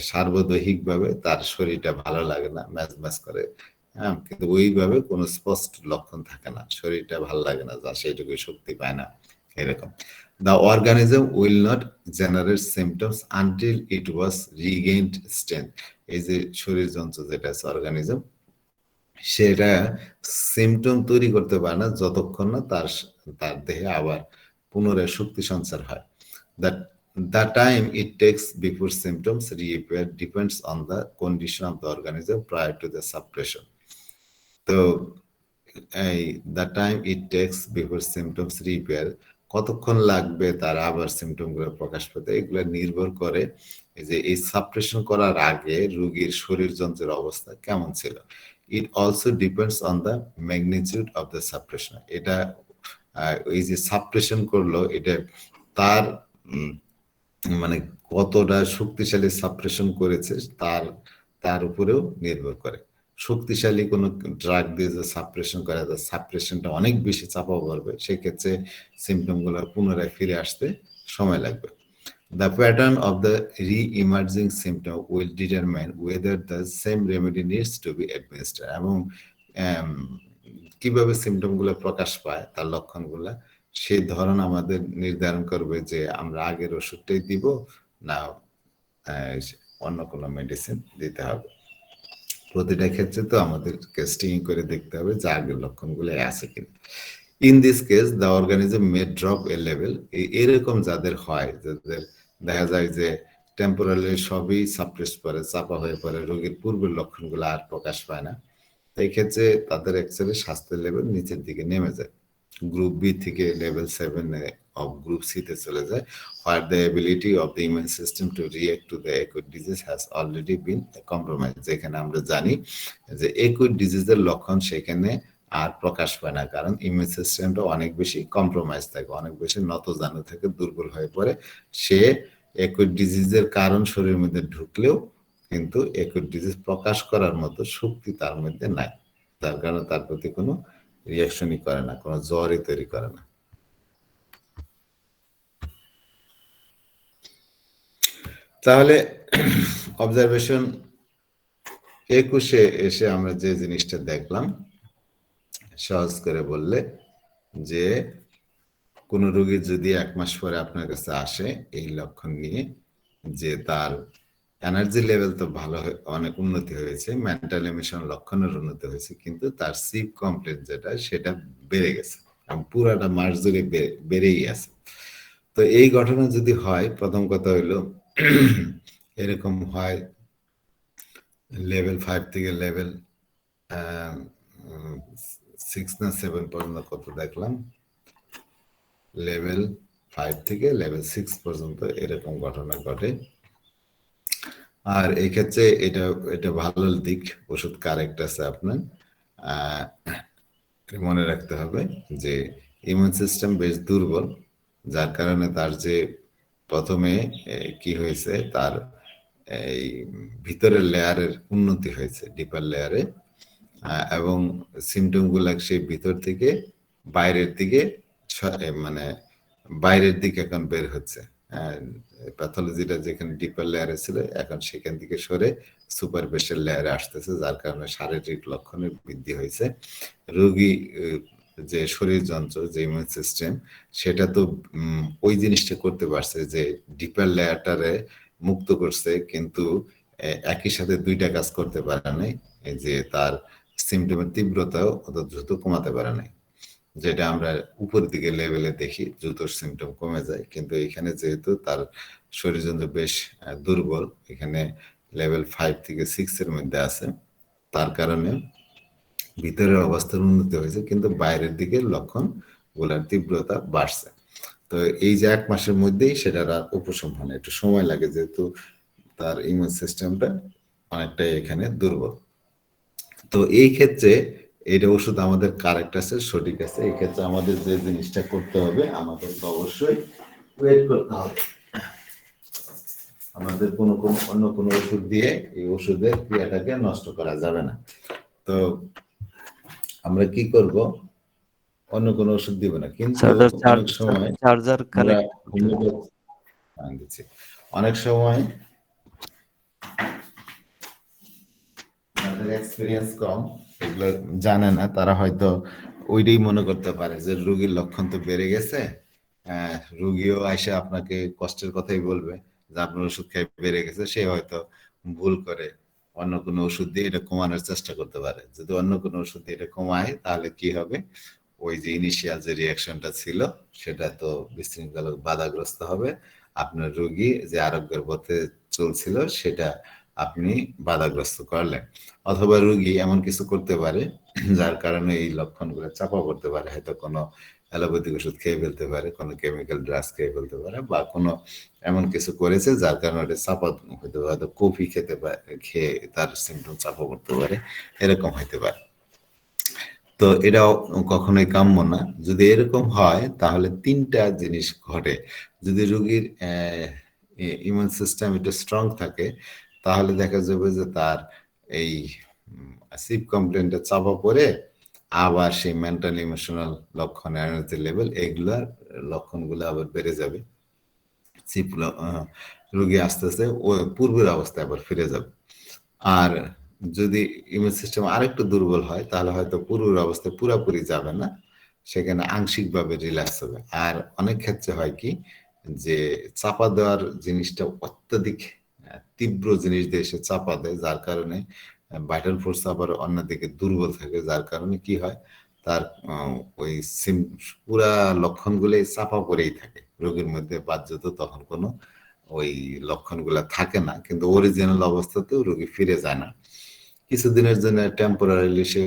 সার্বদৈহিকভাবে তার শরীরটা ভালো লাগে না, ম্যাচ ম্যাচ করে, হ্যাঁ, কিন্তু ওইভাবে কোনো স্পষ্ট লক্ষণ থাকে না, শরীরটা ভালো লাগে না, যা সেইটুকু শক্তি পায় না, এরকম। The organism will not generate symptoms until it was regained strength. এই যে শরীর যন্ত্র যেটা আছে অর্গানিজম, সেটা সিমটম তৈরি করতে পারে না যতক্ষণ না তার দেহে আবার পুনরায় শক্তি সঞ্চার হয়। The time it takes before symptoms reappear depends on the condition of the organism prior to the suppression. তো the time it takes before symptoms reappear, কতক্ষণ লাগবে তার আবার সিমটমগুলো প্রকাশ পেতে, এগুলো নির্ভর করে যে এই সাপ্রেশন করার আগে রোগীর শরীর যন্ত্রের অবস্থা কেমন ছিল। It also depends on the magnitude of the suppression. এটা এই যে সাপ্রেশন করলো, এটা তার মানে কতটা শক্তিশালী সাপ্রেশন করেছে তার উপরেও নির্ভর করে। শক্তিশালী কোনো ড্রাগ দিয়ে যে সাপ্রেশন করে, তার সাপ্রেশনটা অনেক বেশি চাপা পড়বে, সেক্ষেত্রে সিমটমগুলো পুনরায় ফিরে আসতে সময় লাগবে। The pattern of the re-emerging symptom will determine whether the same remedy needs to be administered. এবং কিভাবে সিমটমগুলো প্রকাশ পায়, তার লক্ষণগুলা, সেই ধরন আমাদের নির্ধারণ করবে যে আমরা আগের ওষুধটাই দিব না অন্য কোনো মেডিসিন দিতে হবে। প্রতিটা ক্ষেত্রে তো আমাদের টেস্টিং করে দেখতে হবে যে আগের লক্ষণগুলো আছে কিনা। In this case the organism May drop A level, এরকম যাদের হয়, যাদের দেখা যায় যে টেম্পোরালি সবই সাপ্রেস করে, চাপা হয়ে পড়ে, রোগীর পূর্বের লক্ষণগুলো আর প্রকাশ পায় না, এই ক্ষেত্রে তাদের অ্যাকচুয়ালি স্বাস্থ্যের লেভেল নিচের দিকে নেমে যায়, গ্রুপ বি থেকে লেভেল 7 অফ গ্রুপ সি তে চলে যায়, where the ability of the immune system to react to the acute disease has already been compromise. যেখানে আমরা জানি যে অ্যাকুট ডিজিজের লক্ষণ সেখানে আর প্রকাশ পায় না, কারণ ইমিউন সিস্টেমটা অনেক বেশি কম্প্রোমাইজ থাকে, অনেক বেশি নতজানু থেকে দুর্বল হয়ে পড়ে। সে অ্যাকুট ডিজিজের কারণ শরীরের মধ্যে ঢুকলেও কিন্তু অ্যাকুট ডিজিজ প্রকাশ করার মতো শক্তি তার মধ্যে নাই, তার কারণে তার প্রতি কোনো রিয়াকশনই করে না, কোনো জ্বরই তৈরি করে না। তাহলে অবজারভেশন 21-এ এসে আমরা যে জিনিসটা দেখলাম, সহজ করে বললে, যে কোনো রোগী যদি 1 মাস পরে আপনার কাছে আসে এই লক্ষণ নিয়ে যে তার এনার্জি লেভেল তো ভালো, অনেক উন্নতি হয়েছে, মেন্টাল ইমোশনাল লক্ষণের উন্নতি হয়েছে, কিন্তু তার সিপ কমপ্লেন যেটা সেটা বেড়ে গেছে, পুরাটা মাস জুড়ে বেড়েই আছে। তো এই ঘটনা যদি হয়, প্রথম কথা হইলো এরকম হয় লেভেল 5 থেকে লেভেল 6 না 7 পর্যন্ত, কত দেখলাম, লেভেল 5 থেকে লেভেল 6 পর্যন্ত এরকম ঘটনা ঘটে। আর এই ক্ষেত্রে এটা এটা ভালো দিক, ওষুধ কারেক্ট আছে আপনার, মনে রাখতে হবে যে ইমিউন সিস্টেম বেশ দুর্বল, যার কারণে তার যে প্রথমে কি হয়েছে, তার এই ভিতরের লেয়ারের উন্নতি হয়েছে, ডিপার লেয়ারে, এবং সিমটমগুলো সেই ভিতর থেকে বাইরের দিকে, মানে বাইরের দিকে এখন বের হচ্ছে। প্যাথোলজিটা যেখানে ডিপার লেয়ারে ছিল এখন সেখান থেকে সরে সুপারফিশিয়াল লেয়ারে আসতেছে, যার কারণে শারীরিক লক্ষণের বৃদ্ধি হয়েছে। রোগী যে শরীর যন্ত্র, যে ইমিউন সিস্টেম, সেটা তো ওই জিনিসটা করতে পারছে যে ডিপার লেয়ারটারে মুক্ত করছে, কিন্তু একই সাথে দুইটা কাজ করতে পারে নাই, যে তার সিমটমের তীব্রতাও অত দ্রুত কমাতে পারে নাই। যেটা আমরা উপর দিকে লেভেলে দেখি দ্রুত সিমটম কমে যায়, কিন্তু এখানে যেহেতু তার শরীরযন্ত্র বেশ দুর্বল, এখানে লেভেল 5 থেকে 6 এর মধ্যে আছে, তার কারণে ভিতরের অবস্থার উন্নতি হয়েছে, কিন্তু বাইরের দিকে লক্ষণ গুলার তীব্রতা বাড়ছে। তো এই যে 1 মাসের মধ্যেই সেটার আর উপশম একটু সময় লাগে, যেহেতু তার ইমিউন সিস্টেমটা অনেকটাই এখানে দুর্বল। তো এই ক্ষেত্রে এটা ওষুধ আমাদের কারেক্ট আছে, সঠিক আছে, এই ক্ষেত্রে আমাদের যে জিনিসটা করতে হবে, আমাদের অবশ্যই ওয়েট করতে হবে, আমাদের অন্য কোনো ওষুধ দিয়ে এই ওষুধের ক্রিয়াটাকে নষ্ট করা যাবে না। তো আমরা কি করব, অন্য কোনো ওষুধ দিব না, কিন্তু অনেক সময় চার্জার কানেক্ট অনেক সময় এক্সপিরিয়েন্স কম, এগুলো জানে না, তারা হয়তো ওইটাই মনে করতে পারে যে রোগীর লক্ষণ তো বেড়ে গেছে, রোগীও এসে আপনাকে কষ্টের কথাই বলবে যে আপনার ওষুধ খেয়ে বেড়ে গেছে, সে হয়তো ভুল করে অন্য কোনো ওষুধ দিয়ে এটা কমানোর চেষ্টা করতে পারে। যদি অন্য কোনো ওষুধ দিয়ে এটা কমায়, তাহলে কি হবে, ওই যে ইনিশিয়াল যে রিয়াকশনটা ছিল সেটা তো বিশৃঙ্খল বাধাগ্রস্ত হবে, আপনার রোগী যে আরোগ্যের পথে চলছিল সেটা আপনি বাধাগ্রস্ত করলেন। অথবা রোগী এমন কিছু করতে পারে যার কারণে এই লক্ষণগুলো চাপা পড়তে পারে, হয়তো কোনো অ্যালোপ্যাথিক ওষুধ খেয়ে ফেলতে পারে, কোনো কেমিক্যাল ড্রাগস খেয়ে ফেলতে পারে, বা কোনো এমন কিছু করেছে যার কারণে ওটা চাপা হতে পারে, হয়তো কফি খেতে পারে, খেয়ে তার সিমটম চাপা পড়তে পারে, এরকম হইতে পারে। তো এটাও কখনোই কাম্য না। যদি এরকম হয় তাহলে 3টা জিনিস ঘটে। যদি রোগীর ইমিউন সিস্টেম একটু স্ট্রং থাকে, তাহলে দেখা যাবে যে তার এই সিপ কমপ্লেনটা চাপা পড়ে আবার সেই মেন্টাল ইমোশনাল লক্ষণ, এনার্জি লেভেল, এগুলার লক্ষণগুলো আবার বেড়ে যাবে, সিপ রোগী আস্তে আস্তে ওই পূর্বের অবস্থায় আবার ফিরে যাবে। আর যদি ইমিউন সিস্টেম আরেকটু দুর্বল হয়, তাহলে হয়তো পূর্বের অবস্থায় পুরোপুরি যাবে না, সেখানে আংশিকভাবে রিল্যাক্স হবে। আর অনেক ক্ষেত্রে হয় কি, যে চাপা দেওয়ার জিনিসটা অত্যাধিক তীব্র জিনিস দিয়ে সে চাপা দেয়, যার কারণে ভাইটাল ফোর্স আবার অন্যদিকে দুর্বল থাকে, যার কারণে কি হয়, তার ওই পুরা লক্ষণগুলো চাপা পড়েই থাকে রোগীর মধ্যে, বাহ্যত তখন কোনো ওই লক্ষণগুলা থাকে না, কিন্তু অরিজিনাল অবস্থাতেও রোগী ফিরে যায় না। কিছুদিনের জন্য টেম্পোরারিলি সে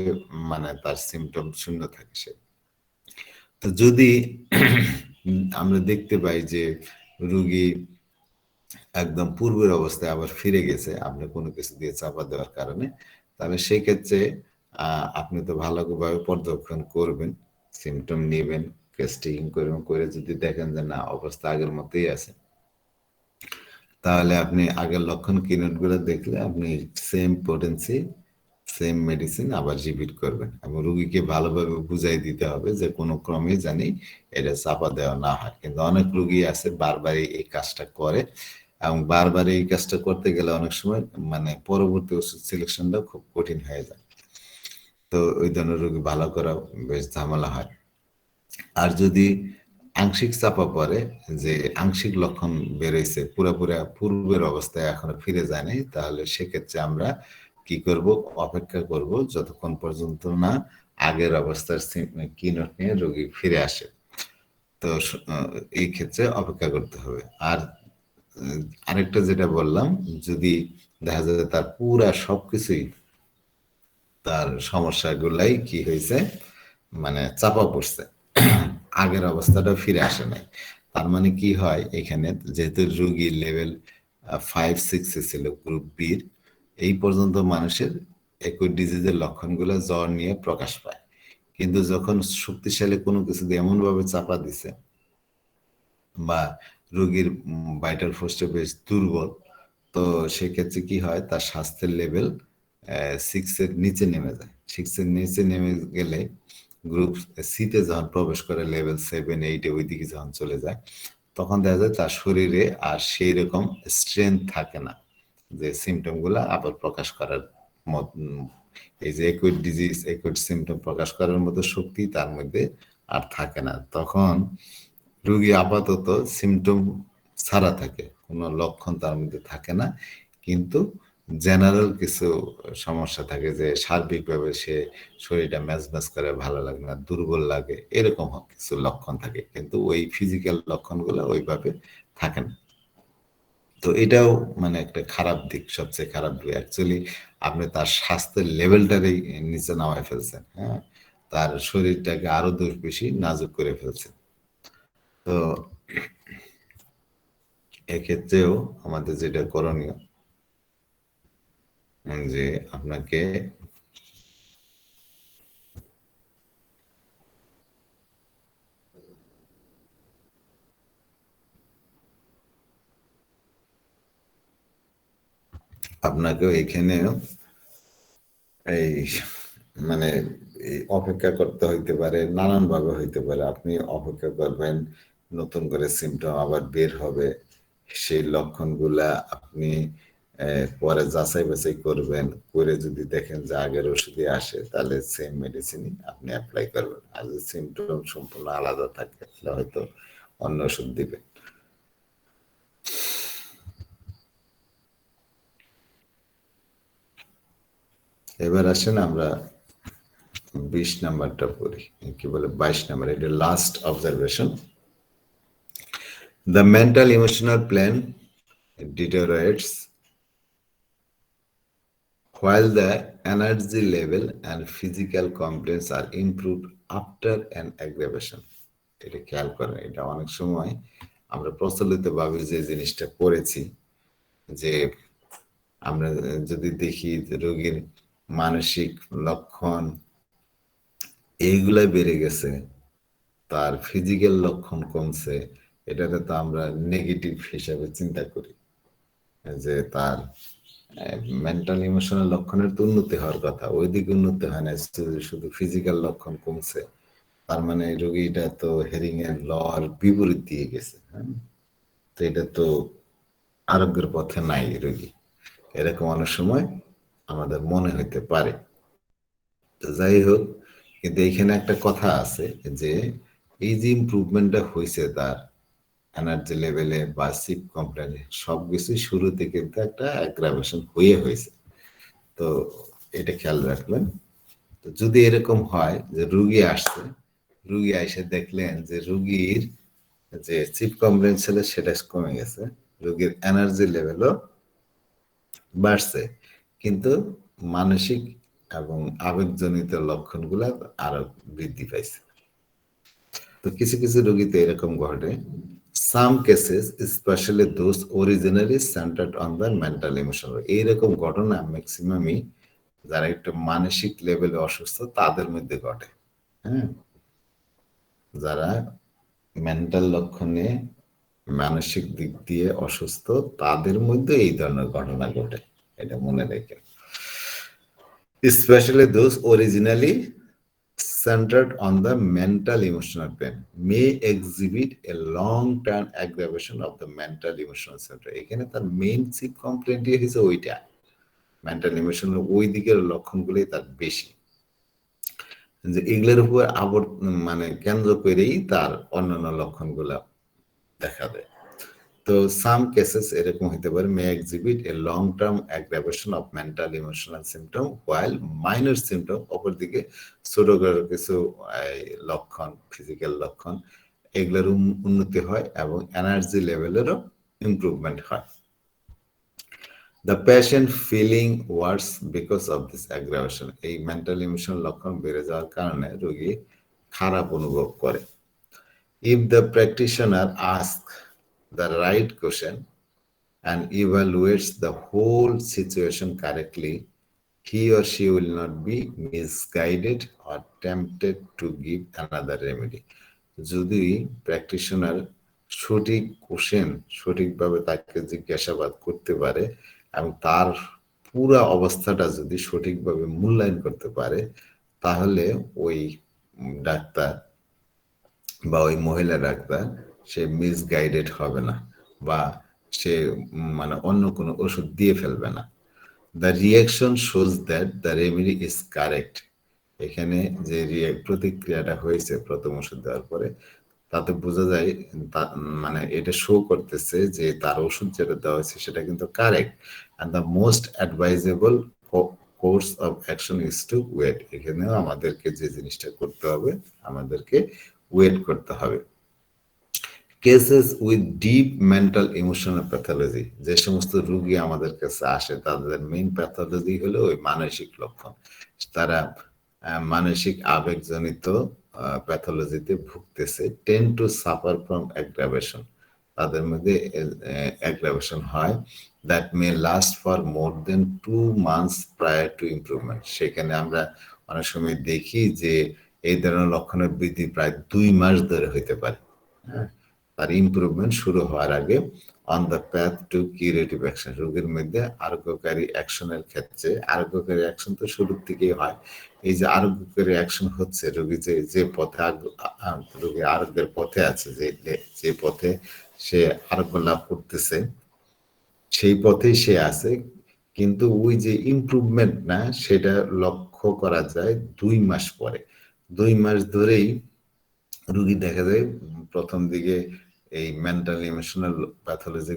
মানে তার সিমটম শূন্য থাকে সে। তো যদি আমরা দেখতে পাই যে রোগী একদম পূর্বের অবস্থায় আবার ফিরে গেছে আপনার কোনো কিছু দিয়ে চাপা দেওয়ার কারণে, তাহলে সেই ক্ষেত্রে আপনি তো ভালোভাবে পর্যবেক্ষণ করবেন, সিমটম নেবেন, টেস্টিং করবেন, করে যদি দেখেন যে না অবস্থা আগের মতোই আছে, তাহলে আপনি আগের লক্ষণ কি নোটগুলো দেখলে আপনি সেম পোটেন্সি সেম মেডিসিন আবার রিপিট করবেন, এবং রুগীকে ভালোভাবে বুঝাই দিতে হবে যে কোনো ক্রমে জানি এটা চাপা দেওয়া না হয়। কিন্তু অনেক রুগী আছে বারবারই এই কাজটা করে, এবং বারবার এই কাজটা করতে গেলে অনেক সময় মানে পরবর্তী ওষুধ সিলেকশনটাও খুব কঠিন হয়ে যায়। তো ওই ধরনের রোগী ভালো করা বেশ ঝামেলা হয়। আর যদি আংশিক চাপা পড়ে, যে আংশিক লক্ষণ বেরোইছে, পুরোপুরি পূর্বের অবস্থায় এখনো ফিরে যায় নাই, তাহলে সেক্ষেত্রে আমরা কি করব, অপেক্ষা করব যতক্ষণ পর্যন্ত না আগের অবস্থার কি নোট নিয়ে রোগী ফিরে আসে। তো এই ক্ষেত্রে অপেক্ষা করতে হবে। আর আরেকটা যেটা বললাম, যদি দেখা যায় তার পুরা সবকিছুই, তার সমস্যাগুলাই কি হয়েছে মানে চাপা পড়ছে, আগের অবস্থাটা ফিরে আসে নাই, তার মানে কি হয় এখানে, যেহেতু রোগী লেভেল 5-6 ছিল গ্রুপ বির, এই পর্যন্ত মানুষের একই ডিজিজের লক্ষণগুলো জ্বর নিয়ে প্রকাশ পায়, কিন্তু যখন শক্তিশালী কোনো কিছু দিয়ে এমন ভাবে চাপা দিছে বা রোগীর ভাইটাল ফোর্সটা বেশ দুর্বল, তো সেক্ষেত্রে কি হয়, তার স্বাস্থ্যের লেভেল 6-এর নিচে নেমে যায়। 6-এর নিচে নেমে গেলে গ্রুপ সিতে যখন প্রবেশ করে, লেভেল 7-8-এ ওইদিকে যখন চলে যায়, তখন দেখা যায় তার শরীরে আর সেই রকম স্ট্রেংথ থাকে না যে সিমটমগুলো আবার প্রকাশ করার এই যে একুইট ডিজিজ, একুইট সিমটম প্রকাশ করার মতো শক্তি তার মধ্যে আর থাকে না। তখন রোগী আপাতত সিমটম ছাড়া থাকে, কোনো লক্ষণ তার মধ্যে থাকে না, কিন্তু জেনারেল কিছু সমস্যা থাকে, যে সার্বিকভাবে সে শরীরটা ম্যাজ করে, ভালো লাগে না, দুর্বল লাগে, এরকম কিছু লক্ষণ থাকে, কিন্তু ওই ফিজিক্যাল লক্ষণগুলো ওইভাবে থাকে না। তো এটাও মানে একটা খারাপ দিক, সবচেয়ে খারাপ দিক অ্যাকচুয়ালি, আপনি তার স্বাস্থ্যের লেভেলটারই নিচে নামায় ফেলছেন, হ্যাঁ, তার শরীরটাকে আরো বেশি নাজুক করে ফেলছেন। তো এক্ষেত্রেও আমাদের যেটা করণীয়, যে আপনাকে আপনাকেও এখানেও এই মানে এই অপেক্ষা করতে হইতে পারে, নানান ভাবে হইতে পারে, আপনি অপেক্ষা করবেন, নতুন করে সিমটম আবার বের হবে, সেই লক্ষণগুলা আপনি পরে যাচাই বাছাই করবেন, করে যদি দেখেন যে আগের ওষুধে আসে, তাহলে সেম মেডিসিনই আপনি অ্যাপ্লাই করবেন। আর যদি সিমটম সম্পূর্ণ আলাদা থাকে, তাহলে হয়তো অন্য ওষুধ দিবেন। এবার আসেন আমরা 20 নাম্বারটা পড়ি, কি বলে 22 নাম্বার, এটা last observation. The mental emotional plan deteriorates while the energy level and physical complaints are improved after an aggravation. এটা খেয়াল করেন, এটা অনেক সময় আমরা প্রচলিত ভাবে যে জিনিসটা করেছি, যে আমরা যদি দেখি রোগীর মানসিক লক্ষণ এইগুলাই বেড়ে গেছে, তার ফিজিক্যাল লক্ষণ কমছে, এটাকে তো আমরা নেগেটিভ হিসাবে চিন্তা করি, যে তার মেন্টাল ইমোশনাল লক্ষণের তো উন্নতি হওয়ার কথা, ওই দিকে উন্নতি হয় না, শুধু ফিজিক্যাল লক্ষণ কমছে, তার মানে রোগীটা তো হেরিং এর লর বিপরীত দিয়ে গেছে, হ্যাঁ, তো এটা তো আরোগ্যের পথে নাই রোগী, এরকম অনেক সময় আমাদের মনে হইতে পারে। তো যাই হোক, কিন্তু এইখানে একটা কথা আছে, যে এই যে ইমপ্রুভমেন্টটা হয়েছে তার এনার্জি লেভেলে বা সিপ কমপ্লেনে, সবকিছু শুরুতে কিন্তু একটা অ্যাগ্রাভেশন হয়েছে। তো এটা খেয়াল রাখবেন। তো যদি এরকম হয় যে রুগী আসছে, রুগী এসে দেখলেন যে রুগীর যে চিপ কমপ্লেন ছিল সেটা কমে গেছে, রোগীর এনার্জি লেভেলও বাড়ছে, কিন্তু মানসিক এবং আবেগজনিত লক্ষণগুলো আরো বৃদ্ধি পাইছে। তো কিছু কিছু রোগীতে এরকম ঘটে। Some cases specially those originally centred on the mental emotion, এইরকম ঘটনা ম্যাক্সিমামই যারা একটু মানসিক লেভেলে অসুস্থ তাদের মধ্যে ঘটে। হ্যাঁ, যারা মেন্টাল লক্ষণে মানসিক দিক দিয়ে অসুস্থ তাদের মধ্যে এই ধরনের ঘটনা ঘটে, এটা মনে রেখে। Specially those originally centered on the mental emotional pain may exhibit a long term aggravation of the mental emotional center, এখানে তার মেইন চিপ কমপ্লেন্টই হয়েছে ওইটা, মেন্টাল ইমোশনাল ওই দিকের লক্ষণগুলোই তার বেশি, যে এগুলোর উপর মানে কেন্দ্র করেই তার অন্যান্য লক্ষণগুলা দেখা দেয়। তো সাম কেসেস এরকম হতে পারে may exhibit a long term aggravation of mental emotional symptom while minor symptom, অপরদিকে ছোটখাটো কিছু লক্ষণ, ফিজিক্যাল লক্ষণ, এগুলোর উন্নতি হয় এবং এনার্জি লেভেলেরও ইমপ্রুভমেন্ট হয়। The patient feeling worse because of this aggravation, এই মেন্টাল ইমোশনাল লক্ষণ বেড়ে যাওয়ার কারণে রোগী খারাপ অনুভব করে। If the practitioner ask the right question and evaluates the whole situation correctly, he or she will not be misguided or tempted to give another remedy. যদি প্র্যাকটিশনার সঠিক কোশ্চেন সঠিকভাবে তাকে জিজ্ঞাসাবাদ করতে পারে এবং তার পুরা অবস্থাটা যদি সঠিকভাবে মূল্যায়ন করতে পারে, তাহলে ওই ডাক্তার বা ওই মহিলা ডাক্তার সে মিসগাইডেড হবে না বা সে মানে অন্য কোনো ওষুধ দিয়ে ফেলবে না। The reaction shows that the remedy is correct, এখানে যে প্রতিক্রিয়াটা হয়েছে প্রথম ওষুধ দেওয়ার পরে তাতে বোঝা যায় মানে এটা শো করতেছে যে তার ওষুধ যেটা দেওয়া হয়েছে সেটা কিন্তু correct. And the most advisable course of action is to wait, এখানেও আমাদেরকে যে জিনিসটা করতে হবে আমাদেরকে ওয়েট করতে হবে। Cases with deep mental emotional pathology, যে সমস্ত রোগী আমাদের কাছে আসে তাদের মেইন প্যাথোলজি হলো ওই মানসিক লক্ষণ, তারা মানসিক আবেগজনিত প্যাথোলজিতে ভুগতেছে, tend to suffer from aggravation, তাদের মধ্যে অ্যাগ্রাভেশন হয় that may last for more than 2 months prior to improvement, সেখানে আমরা অনেক সময় দেখি যে এই ধরনের লক্ষণের বৃদ্ধি প্রায় 2 মাস ধরে হইতে পারে। হ্যাঁ, তার ইমপ্রুভমেন্ট শুরু হওয়ার আগে on the path to curative action, রোগীর মধ্যে আরোগ্যকারী অ্যাকশনের ক্ষেত্রে, আরোগ্যকারী অ্যাকশন তো শুরুর থেকেই হয়, এই যে আরোগ্যকারী অ্যাকশন হচ্ছে রোগী যে পথে রোগী আরোগ্যের পথে আছে, যে পথে সে আরোগ্য লাভ করতেছে সেই পথেই সে আছে, কিন্তু ওই যে ইমপ্রুভমেন্ট না সেটা লক্ষ্য করা যায় 2 মাস পরে। 2 মাস ধরেই রুগী দেখা যায় প্রথম দিকে এই মেন্টাল ইমোশনাল প্যাথোলজি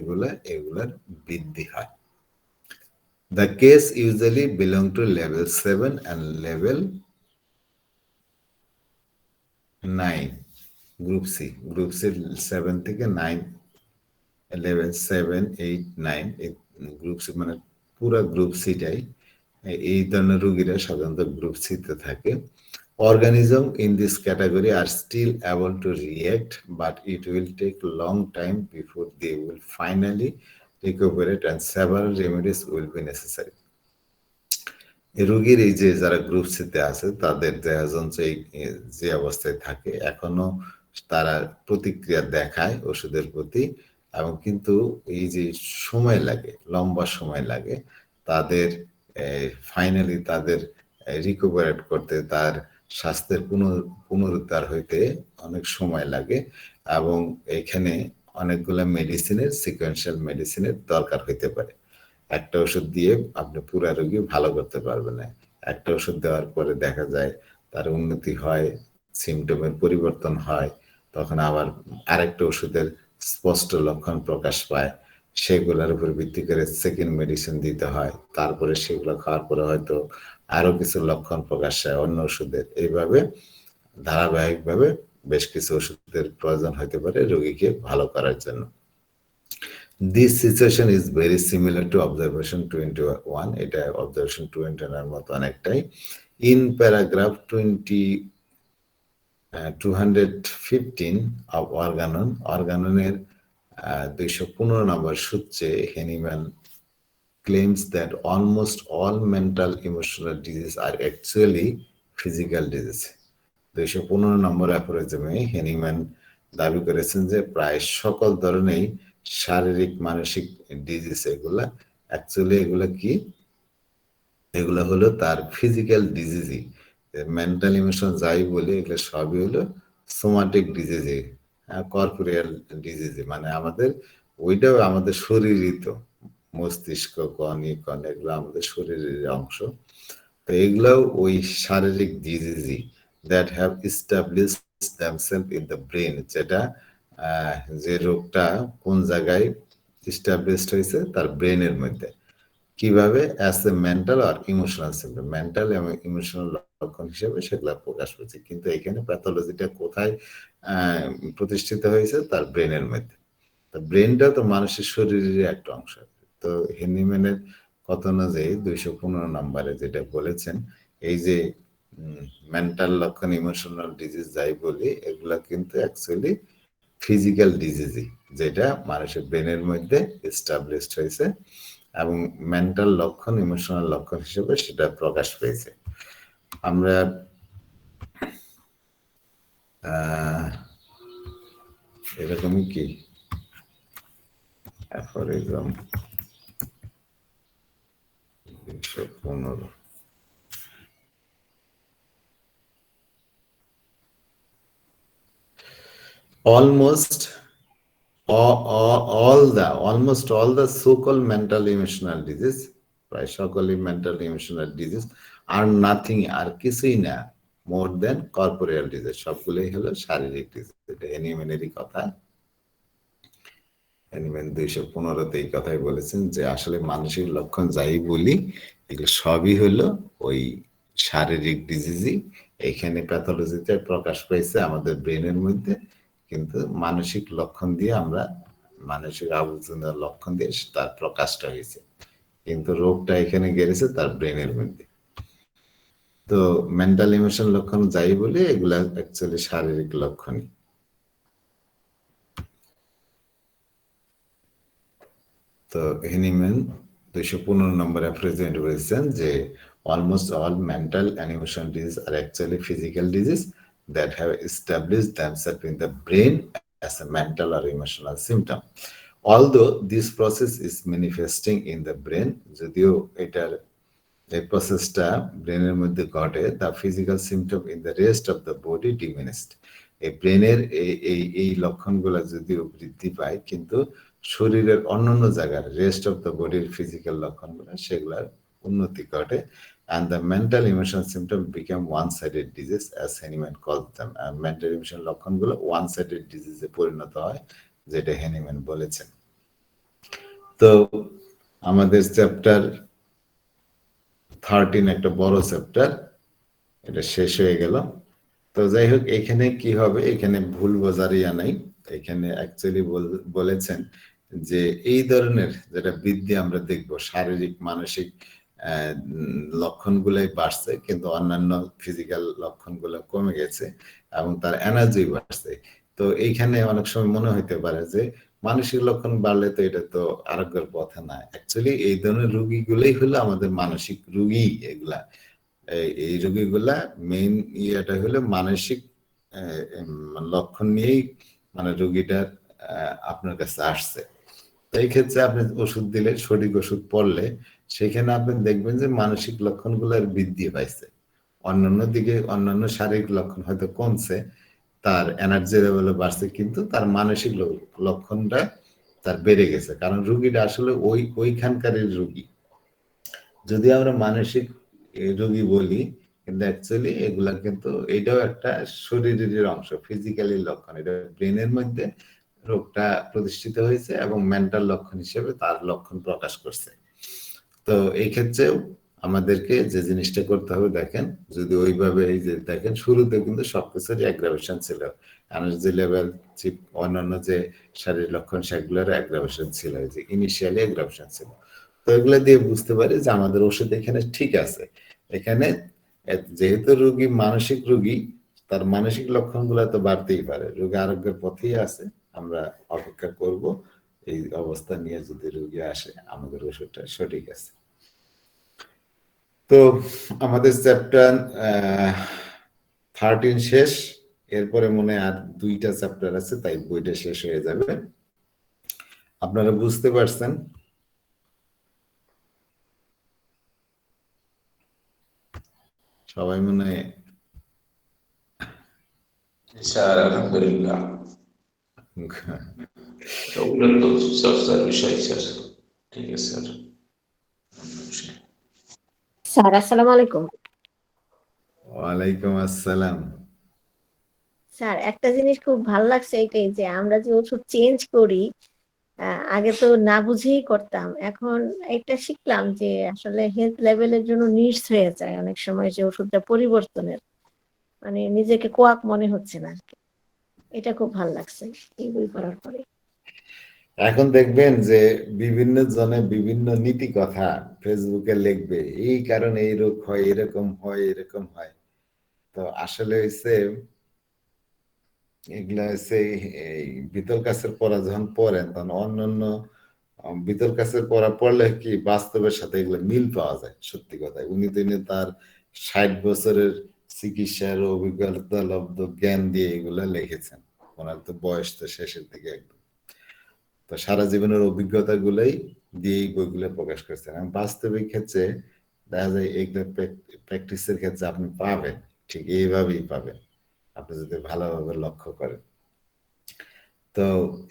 এগুলার বৃদ্ধি হয়। The case usually belong to level 7 and level 9, group C 7 থেকে 9, লেভেল 7, 8, 9, এই গ্রুপ সি মানে পুরা গ্রুপ সিটাই, এই ধরনের রোগীরা সাধারণত গ্রুপ সিতে থাকে। Organism in this category are still able to react, but it will take a long time before they will finally recuperate and several remedies will be necessary. রোগীর এই যে যারা গ্রুপ সিতে আছে তাদের দেহযন্ত্র যে অবস্থায় থাকে এখনো তারা প্রতিক্রিয়া দেখায় ওষুধের প্রতি, এবং কিন্তু এই যে সময় লাগে, লম্বা সময় লাগে তাদের ফাইনালি তাদের রিকভারেট করতে, তার স্বাস্থ্যের পুনরুদ্ধার হইতে অনেক সময় লাগে, এবং এখানে অনেকগুলো মেডিসিনের সিকোয়েন্সিয়াল মেডিসিনের দরকার হইতে পারে। একটা ওষুধ দিয়ে আপনি পুরা রোগী ভালো করতে পারবেন না, একটা ওষুধ দেওয়ার পরে দেখা যায় তার উন্নতি হয়, সিমটমের পরিবর্তন হয়, তখন আবার আরেকটা ওষুধের স্পষ্ট লক্ষণ প্রকাশ পায়, সেগুলোর উপর ভিত্তি করে সেকেন্ড মেডিসিন দিতে হয়, তারপরে সেগুলো খাওয়ার পরে হয়তো আরো কিছু লক্ষণ প্রকাশ হয় অন্য ওষুধের। এইভাবে ধারাবাহিকভাবে বেশ কিছু ওষুধের প্রয়োজন হতে পারে রোগীকে ভালো করার জন্য। This situation is very similar to observation 21, এটা অবজারভেশন 21 এর মতো অনেকটাই। ইন প্যারাগ্রাফ 215 অফ অর্গাননের 215 নম্বর সূত্রে Hahnemann claims that almost all mental emotional diseases are actually physical disease. 215 number অ্যাফোরিজমে Hahnemann দাবি করেছেন যে প্রায় সকল ধরনের শারীরিক মানসিক ডিজিজ এগুলা অ্যাকচুয়ালি এগুলা কি, এগুলো হলো তার ফিজিক্যাল ডিজিজই। মেন্টাল ইমোশন যাই বলি এগুলো সবই হলো সোমাটিক ডিজিজে, কর্পোরিয়াল ডিজিজে, মানে আমাদের ওইটাও আমাদের শরীরই তো, মস্তিষ্ক কন ই কন এগুলো আমাদের শরীরের অংশ। তো এগুলোও ওই শারীরিক ডিজিজই that have establish themselves in the brain, যেটা যে রোগটা কোন জায়গায় ইস্টাবলিশড হয়েছে তার ব্রেনের মধ্যে। কিভাবে? অ্যাজ এ মেন্টাল আর ইমোশনাল সিমটম, মেন্টাল এবং ইমোশনাল লক্ষণ হিসেবে সেগুলো প্রকাশ পেয়েছে। কিন্তু এখানে প্যাথোলজিটা কোথায় প্রতিষ্ঠিত হয়েছে? তার ব্রেনের মধ্যে। তো ব্রেনটা তো মানুষের শরীরের একটা অংশ। তো হেনিম্যানের কথা অনুযায়ী 215 নম্বরে যেটা বলেছেন, এই যে মেন্টাল লক্ষণ, ইমোশনাল ডিজিজ যাই বলি, এগুলা কিন্তু অ্যাকচুয়ালি ফিজিক্যাল ডিজিজই, যেটা মানুষের ব্রেনের মধ্যে এস্টাবলিশড হয়েছে এবং মেন্টাল লক্ষণ, ইমোশনাল লক্ষণ হিসেবে সেটা প্রকাশ পেয়েছে। আমরা এরকমই কি aphorism 215, almost all the so-called mental emotional disease, প্রায় সকলই মেন্টাল ইমোশনাল ডিজিজ আর নাথিং, আর কিছুই না, মোর দেন কর্পোরিয়াল ডিজিজ, সবগুলোই হলো শারীরিক ডিজিজ। এটা হেনিম্যানেরই কথা। হেনিম্যান 215-তে এই কথাই বলেছেন যে আসলে মানসিক লক্ষণ যাই বলি এগুলো সবই হলো ওই শারীরিক ডিজিজই। এখানে প্যাথোলজিতে প্রকাশ পেয়েছে আমাদের ব্রেনের মধ্যে, কিন্তু মানসিক লক্ষণ দিয়ে আমরা, মানসিক আবর্জনার লক্ষণ দিয়ে তার প্রকাশটা হয়েছে, কিন্তু রোগটা এখানে গেড়েছে তার ব্রেনের মধ্যে। তো মেন্টাল ইমোশন লক্ষণ যাই বলি এগুলা অ্যাকচুয়ালি শারীরিক লক্ষণই। তো হেনিম্যান 215 নম্বরে প্রেজেন্ট বলেছেন যে almost all mental and emotional diseases are actually physical disease that have established themselves in the brain as a mental or emotional symptom. Although this process is manifesting in the brain, যদিও এটার এই প্রসেসটা ব্রেনের মধ্যে ঘটে, the physical symptom in the rest of the body diminished. এই ব্রেনের এই লক্ষণগুলো যদিও বৃদ্ধি পায়, কিন্তু শরীরের অন্যান্য জায়গার রেস্ট অফ দ্য বডির ফিজিক্যাল লক্ষণগুলো সেগুলার উন্নতি ঘটে। and the mental emotional symptom became one-sided disease as Henneman called them. mental emotional লক্ষণগুলো one-sided disease এ পরিণত হয়, যেটা হেনিম্যান বলেছেন। তো আমাদের চ্যাপ্টার 13 একটা বড় চ্যাপ্টার, এটা শেষ হয়ে গেল। তো যাই হোক, এখানে কি হবে, এখানে ভুল বোঝারিয়া নাই। এখানে অ্যাকচুয়ালি বলেছেন যে এই ধরনের যেটা বৃদ্ধি আমরা দেখব, শারীরিক মানসিক লক্ষণগুলোই বাড়ছে, কিন্তু অন্যান্য ফিজিক্যাল লক্ষণগুলো কমে গেছে এবং তার এনার্জি বাড়ছে। তো এইখানে অনেক সময় মনে হইতে পারে যে মানসিক লক্ষণ বাড়লে তো এটা তো আরোগ্যের পথে না। অ্যাকচুয়ালি এই ধরনের রোগীগুলোই হলো আমাদের মানসিক রোগী। এগুলা এই রোগীগুলা মেইন ইয়েটা হলো মানসিক লক্ষণ নিয়েই মানে রোগীটার আপনার কাছে আসছে। তো এই ক্ষেত্রে আপনি ওষুধ দিলে, সঠিক ওষুধ পড়লে, সেখানে আপনি দেখবেন যে মানসিক লক্ষণগুলোর বৃদ্ধি পাইছে। অন্যান্য দিকে অন্যান্য শারীরিক লক্ষণ হয়তো কমছে, তার এনার্জি লেভেলও বাড়ছে, কিন্তু তার মানসিক লক্ষণটা তার বেড়ে গেছে, কারণ রোগীটা আসলে ওইখানকারই রোগী। যদি আমরা মানসিক রোগী বলি, কিন্তু অ্যাকচুয়ালি এগুলা কিন্তু এটাও একটা শরীরের অংশ, ফিজিক্যালি লক্ষণ। এটা ব্রেনের মধ্যে রোগটা প্রতিষ্ঠিত হয়েছে এবং মেন্টাল লক্ষণ হিসেবে তার লক্ষণ প্রকাশ করছে। তো এই ক্ষেত্রেও আমাদেরকে যে জিনিসটা করতে হবে, দেখেন যদি ওইভাবে এই যে দেখেন শুরুতে কিন্তু সবকিছুরই অ্যাগ্রাভেশন ছিল, এনার্জি লেভেল, অন্যান্য যে শারীরিক লক্ষণ সেগুলোর অ্যাগ্রাভেশন ছিল, যে ইনিশিয়ালি অ্যাগ্রাভেশন ছিল। তো এগুলো দিয়ে বুঝতে পারি যে আমাদের ওষুধ এখানে ঠিক আছে। এখানে যেহেতু রোগী মানসিক রোগী, তার মানসিক লক্ষণগুলো তো বাড়তেই পারে, রোগী আরোগ্যের পথেই আছে। আমরা অপেক্ষা করব এই অবস্থা নিয়ে যদি রোগী আসে আমাদের ওষুধটা সঠিক আছে। তো আমাদের চ্যাপ্টার 13 শেষ, এরপরে মনে আর 2টা চ্যাপ্টার আছে, তাই বইটা শেষ হয়ে যাবে। আপনারা বুঝতে পারছেন? সবাই মনে হয় স্যার আলহামদুলিল্লাহ ওগুলো তো চর্চার বিষয় স্যার। ঠিক আছে স্যার। স্যার আসসালামু আলাইকুম। ওয়ালাইকুম আসসালাম। স্যার একটা জিনিস খুব ভালো লাগছে, এটাই যে আমরা যে ওষুধ চেঞ্জ করি, আগে তো না বুঝেই করতাম, এখন এটা শিখলাম যে আসলে হেলথ লেভেলের জন্য নিডস হয়ে যায় অনেক সময় যে ওষুধটা পরিবর্তনের, মানে নিজেকে কোয়াক মনে হচ্ছে না। এটা খুব ভালো লাগছে এই বই পড়ার পরে। এখন দেখবেন যে বিভিন্ন জনে বিভিন্ন নীতি কথা ফেসবুকে লিখবে, এই কারণে এই রোগ হয়, এরকম হয়, এরকম হয়। তো আসলে হচ্ছে এগুলা হচ্ছে এই বিতল কাছের পড়া যখন পড়েন তখন অন্যান্য বিতল কাছের পড়া পড়লে কি বাস্তবের সাথে এগুলো মিল পাওয়া যায়। সত্যি কথা, উনি তার 60 বছরের চিকিৎসার অভিজ্ঞতা লব্ধ জ্ঞান দিয়ে এগুলা লিখেছেন। ওনার তো বয়স তো শেষের দিকে একদম, তো সারা জীবনের অভিজ্ঞতা গুলাই দিয়ে এই বইগুলো প্রকাশ করছেন। এবং বাস্তবিক ক্ষেত্রে দেখা যায় এইগুলো প্র্যাকটিসের ক্ষেত্রে আপনি পাবেন, ঠিক এইভাবেই পাবেন আপনি যদি ভালোভাবে লক্ষ্য করেন। তো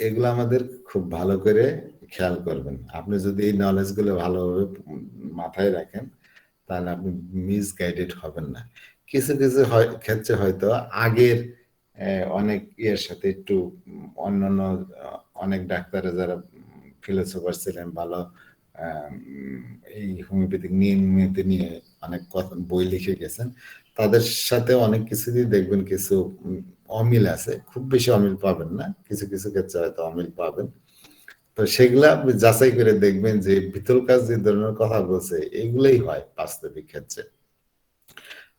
এগুলো আমাদের খুব ভালো করে খেয়াল করবেন। আপনি যদি এই নলেজ গুলো ভালোভাবে মাথায় রাখেন তাহলে আপনি মিসগাইডেড হবেন না। কিছু কিছু ক্ষেত্রে হয়তো আগের অনেক ইয়ের সাথে একটু অন্যান্য অনেক ডাক্তারে যারা ফিলোসফার ছিলেন ভালো, এই হোমিওপ্যাথিক নীতি নিয়ে অনেক কথা বই লিখে গেছেন, তাদের সাথে অনেক কিছুই দেখবেন কিছু অমিল আছে, খুব বেশি অমিল পাবেন না, কিছু কিছু ক্ষেত্রে হয়তো অমিল পাবেন। তো সেগুলা আপনি যাচাই করে দেখবেন যে ভিতর কাজ যে ধরনের কথা বলছে এগুলোই হয় বাস্তবিক ক্ষেত্রে।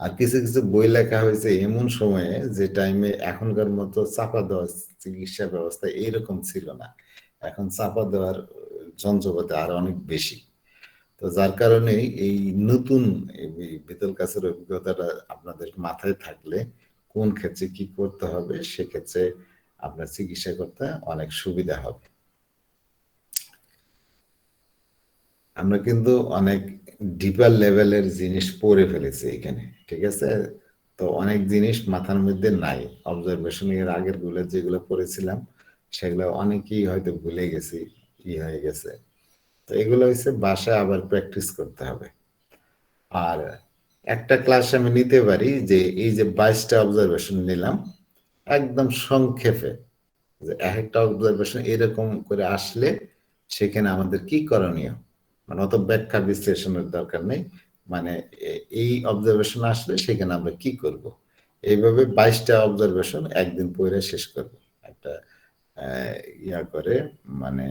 আর কিছু কিছু বই লেখা হয়েছে এমন সময়ে যে টাইমে এখনকার মতো চাপা দেওয়া চিকিৎসা ব্যবস্থা এইরকম ছিল না, এখন চাপা দেওয়ার যন্ত্রপাতি আরো অনেক বেশি। তো যার কারণে এই নতুন বিতল কাছের অভিজ্ঞতাটা আপনাদের মাথায় থাকলে কোন ক্ষেত্রে কি করতে হবে সেক্ষেত্রে আপনার চিকিৎসা করতে অনেক সুবিধা হবে। আমরা কিন্তু অনেক ডিপার লেভেলের জিনিস পড়ে ফেলেছি এখানে, ঠিক আছে? তো অনেক জিনিস মাথার মধ্যে নাই, অবজারভেশন এর আগের গুলো যেগুলো পড়েছিলাম সেগুলো অনেকেই হয়তো ভুলে গেছি, হয়ে গেছে। তো এগুলো হচ্ছে বাসায় আবার প্র্যাকটিস করতে হবে। আর একটা ক্লাস আমি নিতে পারি যে এই যে 22টা অবজারভেশন নিলাম একদম সংক্ষেপে, যে একটা অবজারভেশন এরকম করে আসলে সেখানে আমাদের কি করণীয়, মানে অত ব্যাখ্যা বিশ্লেষণের দরকার নেই, মানে এই অবজারভেশন আসলে সেখানে আমরা কি করব, এইভাবে 22টা অবজারভেশন একদিন পড়ে শেষ করব একটা ইয়া করে, মানে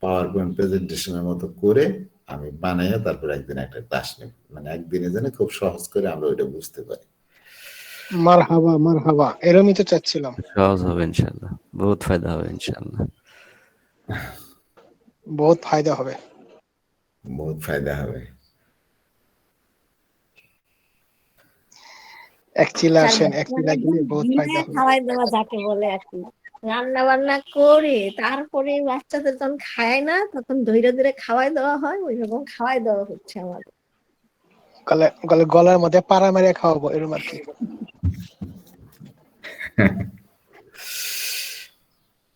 পাওয়ার পয়েন্ট প্রেজেন্টেশনের মতো করে আমি বানাইয়া তারপর একদিন একটা ক্লাস নেব, মানে একদিনে যেন খুব সহজ করে আমরা ওইটা বুঝতে পারি। মারহাবা মারহাবা, এরমই তো চাচ্ছিলাম। সহজ হবে ইনশাআল্লাহ, বহুত ফায়দা হবে ইনশাআল্লাহ। বহুত ফায়দা হবে। বহুত ফায়দা হবে। এক চিলা স্যার আসেন, এক চিলা গেলে বহুত ফায়দা হবে। খাওয়াই দেওয়া যাকে বলে আর কি, রান্না বান্না করে তারপরে বাচ্চাদের যখন খায় না তখন ধীরে ধীরে খাওয়াই দেওয়া হয়, ওই রকম খাওয়াই দেওয়া হচ্ছে আমাদের। গলার মধ্যে পাড়া মেরে খাওয়াবো এরকম আর কি।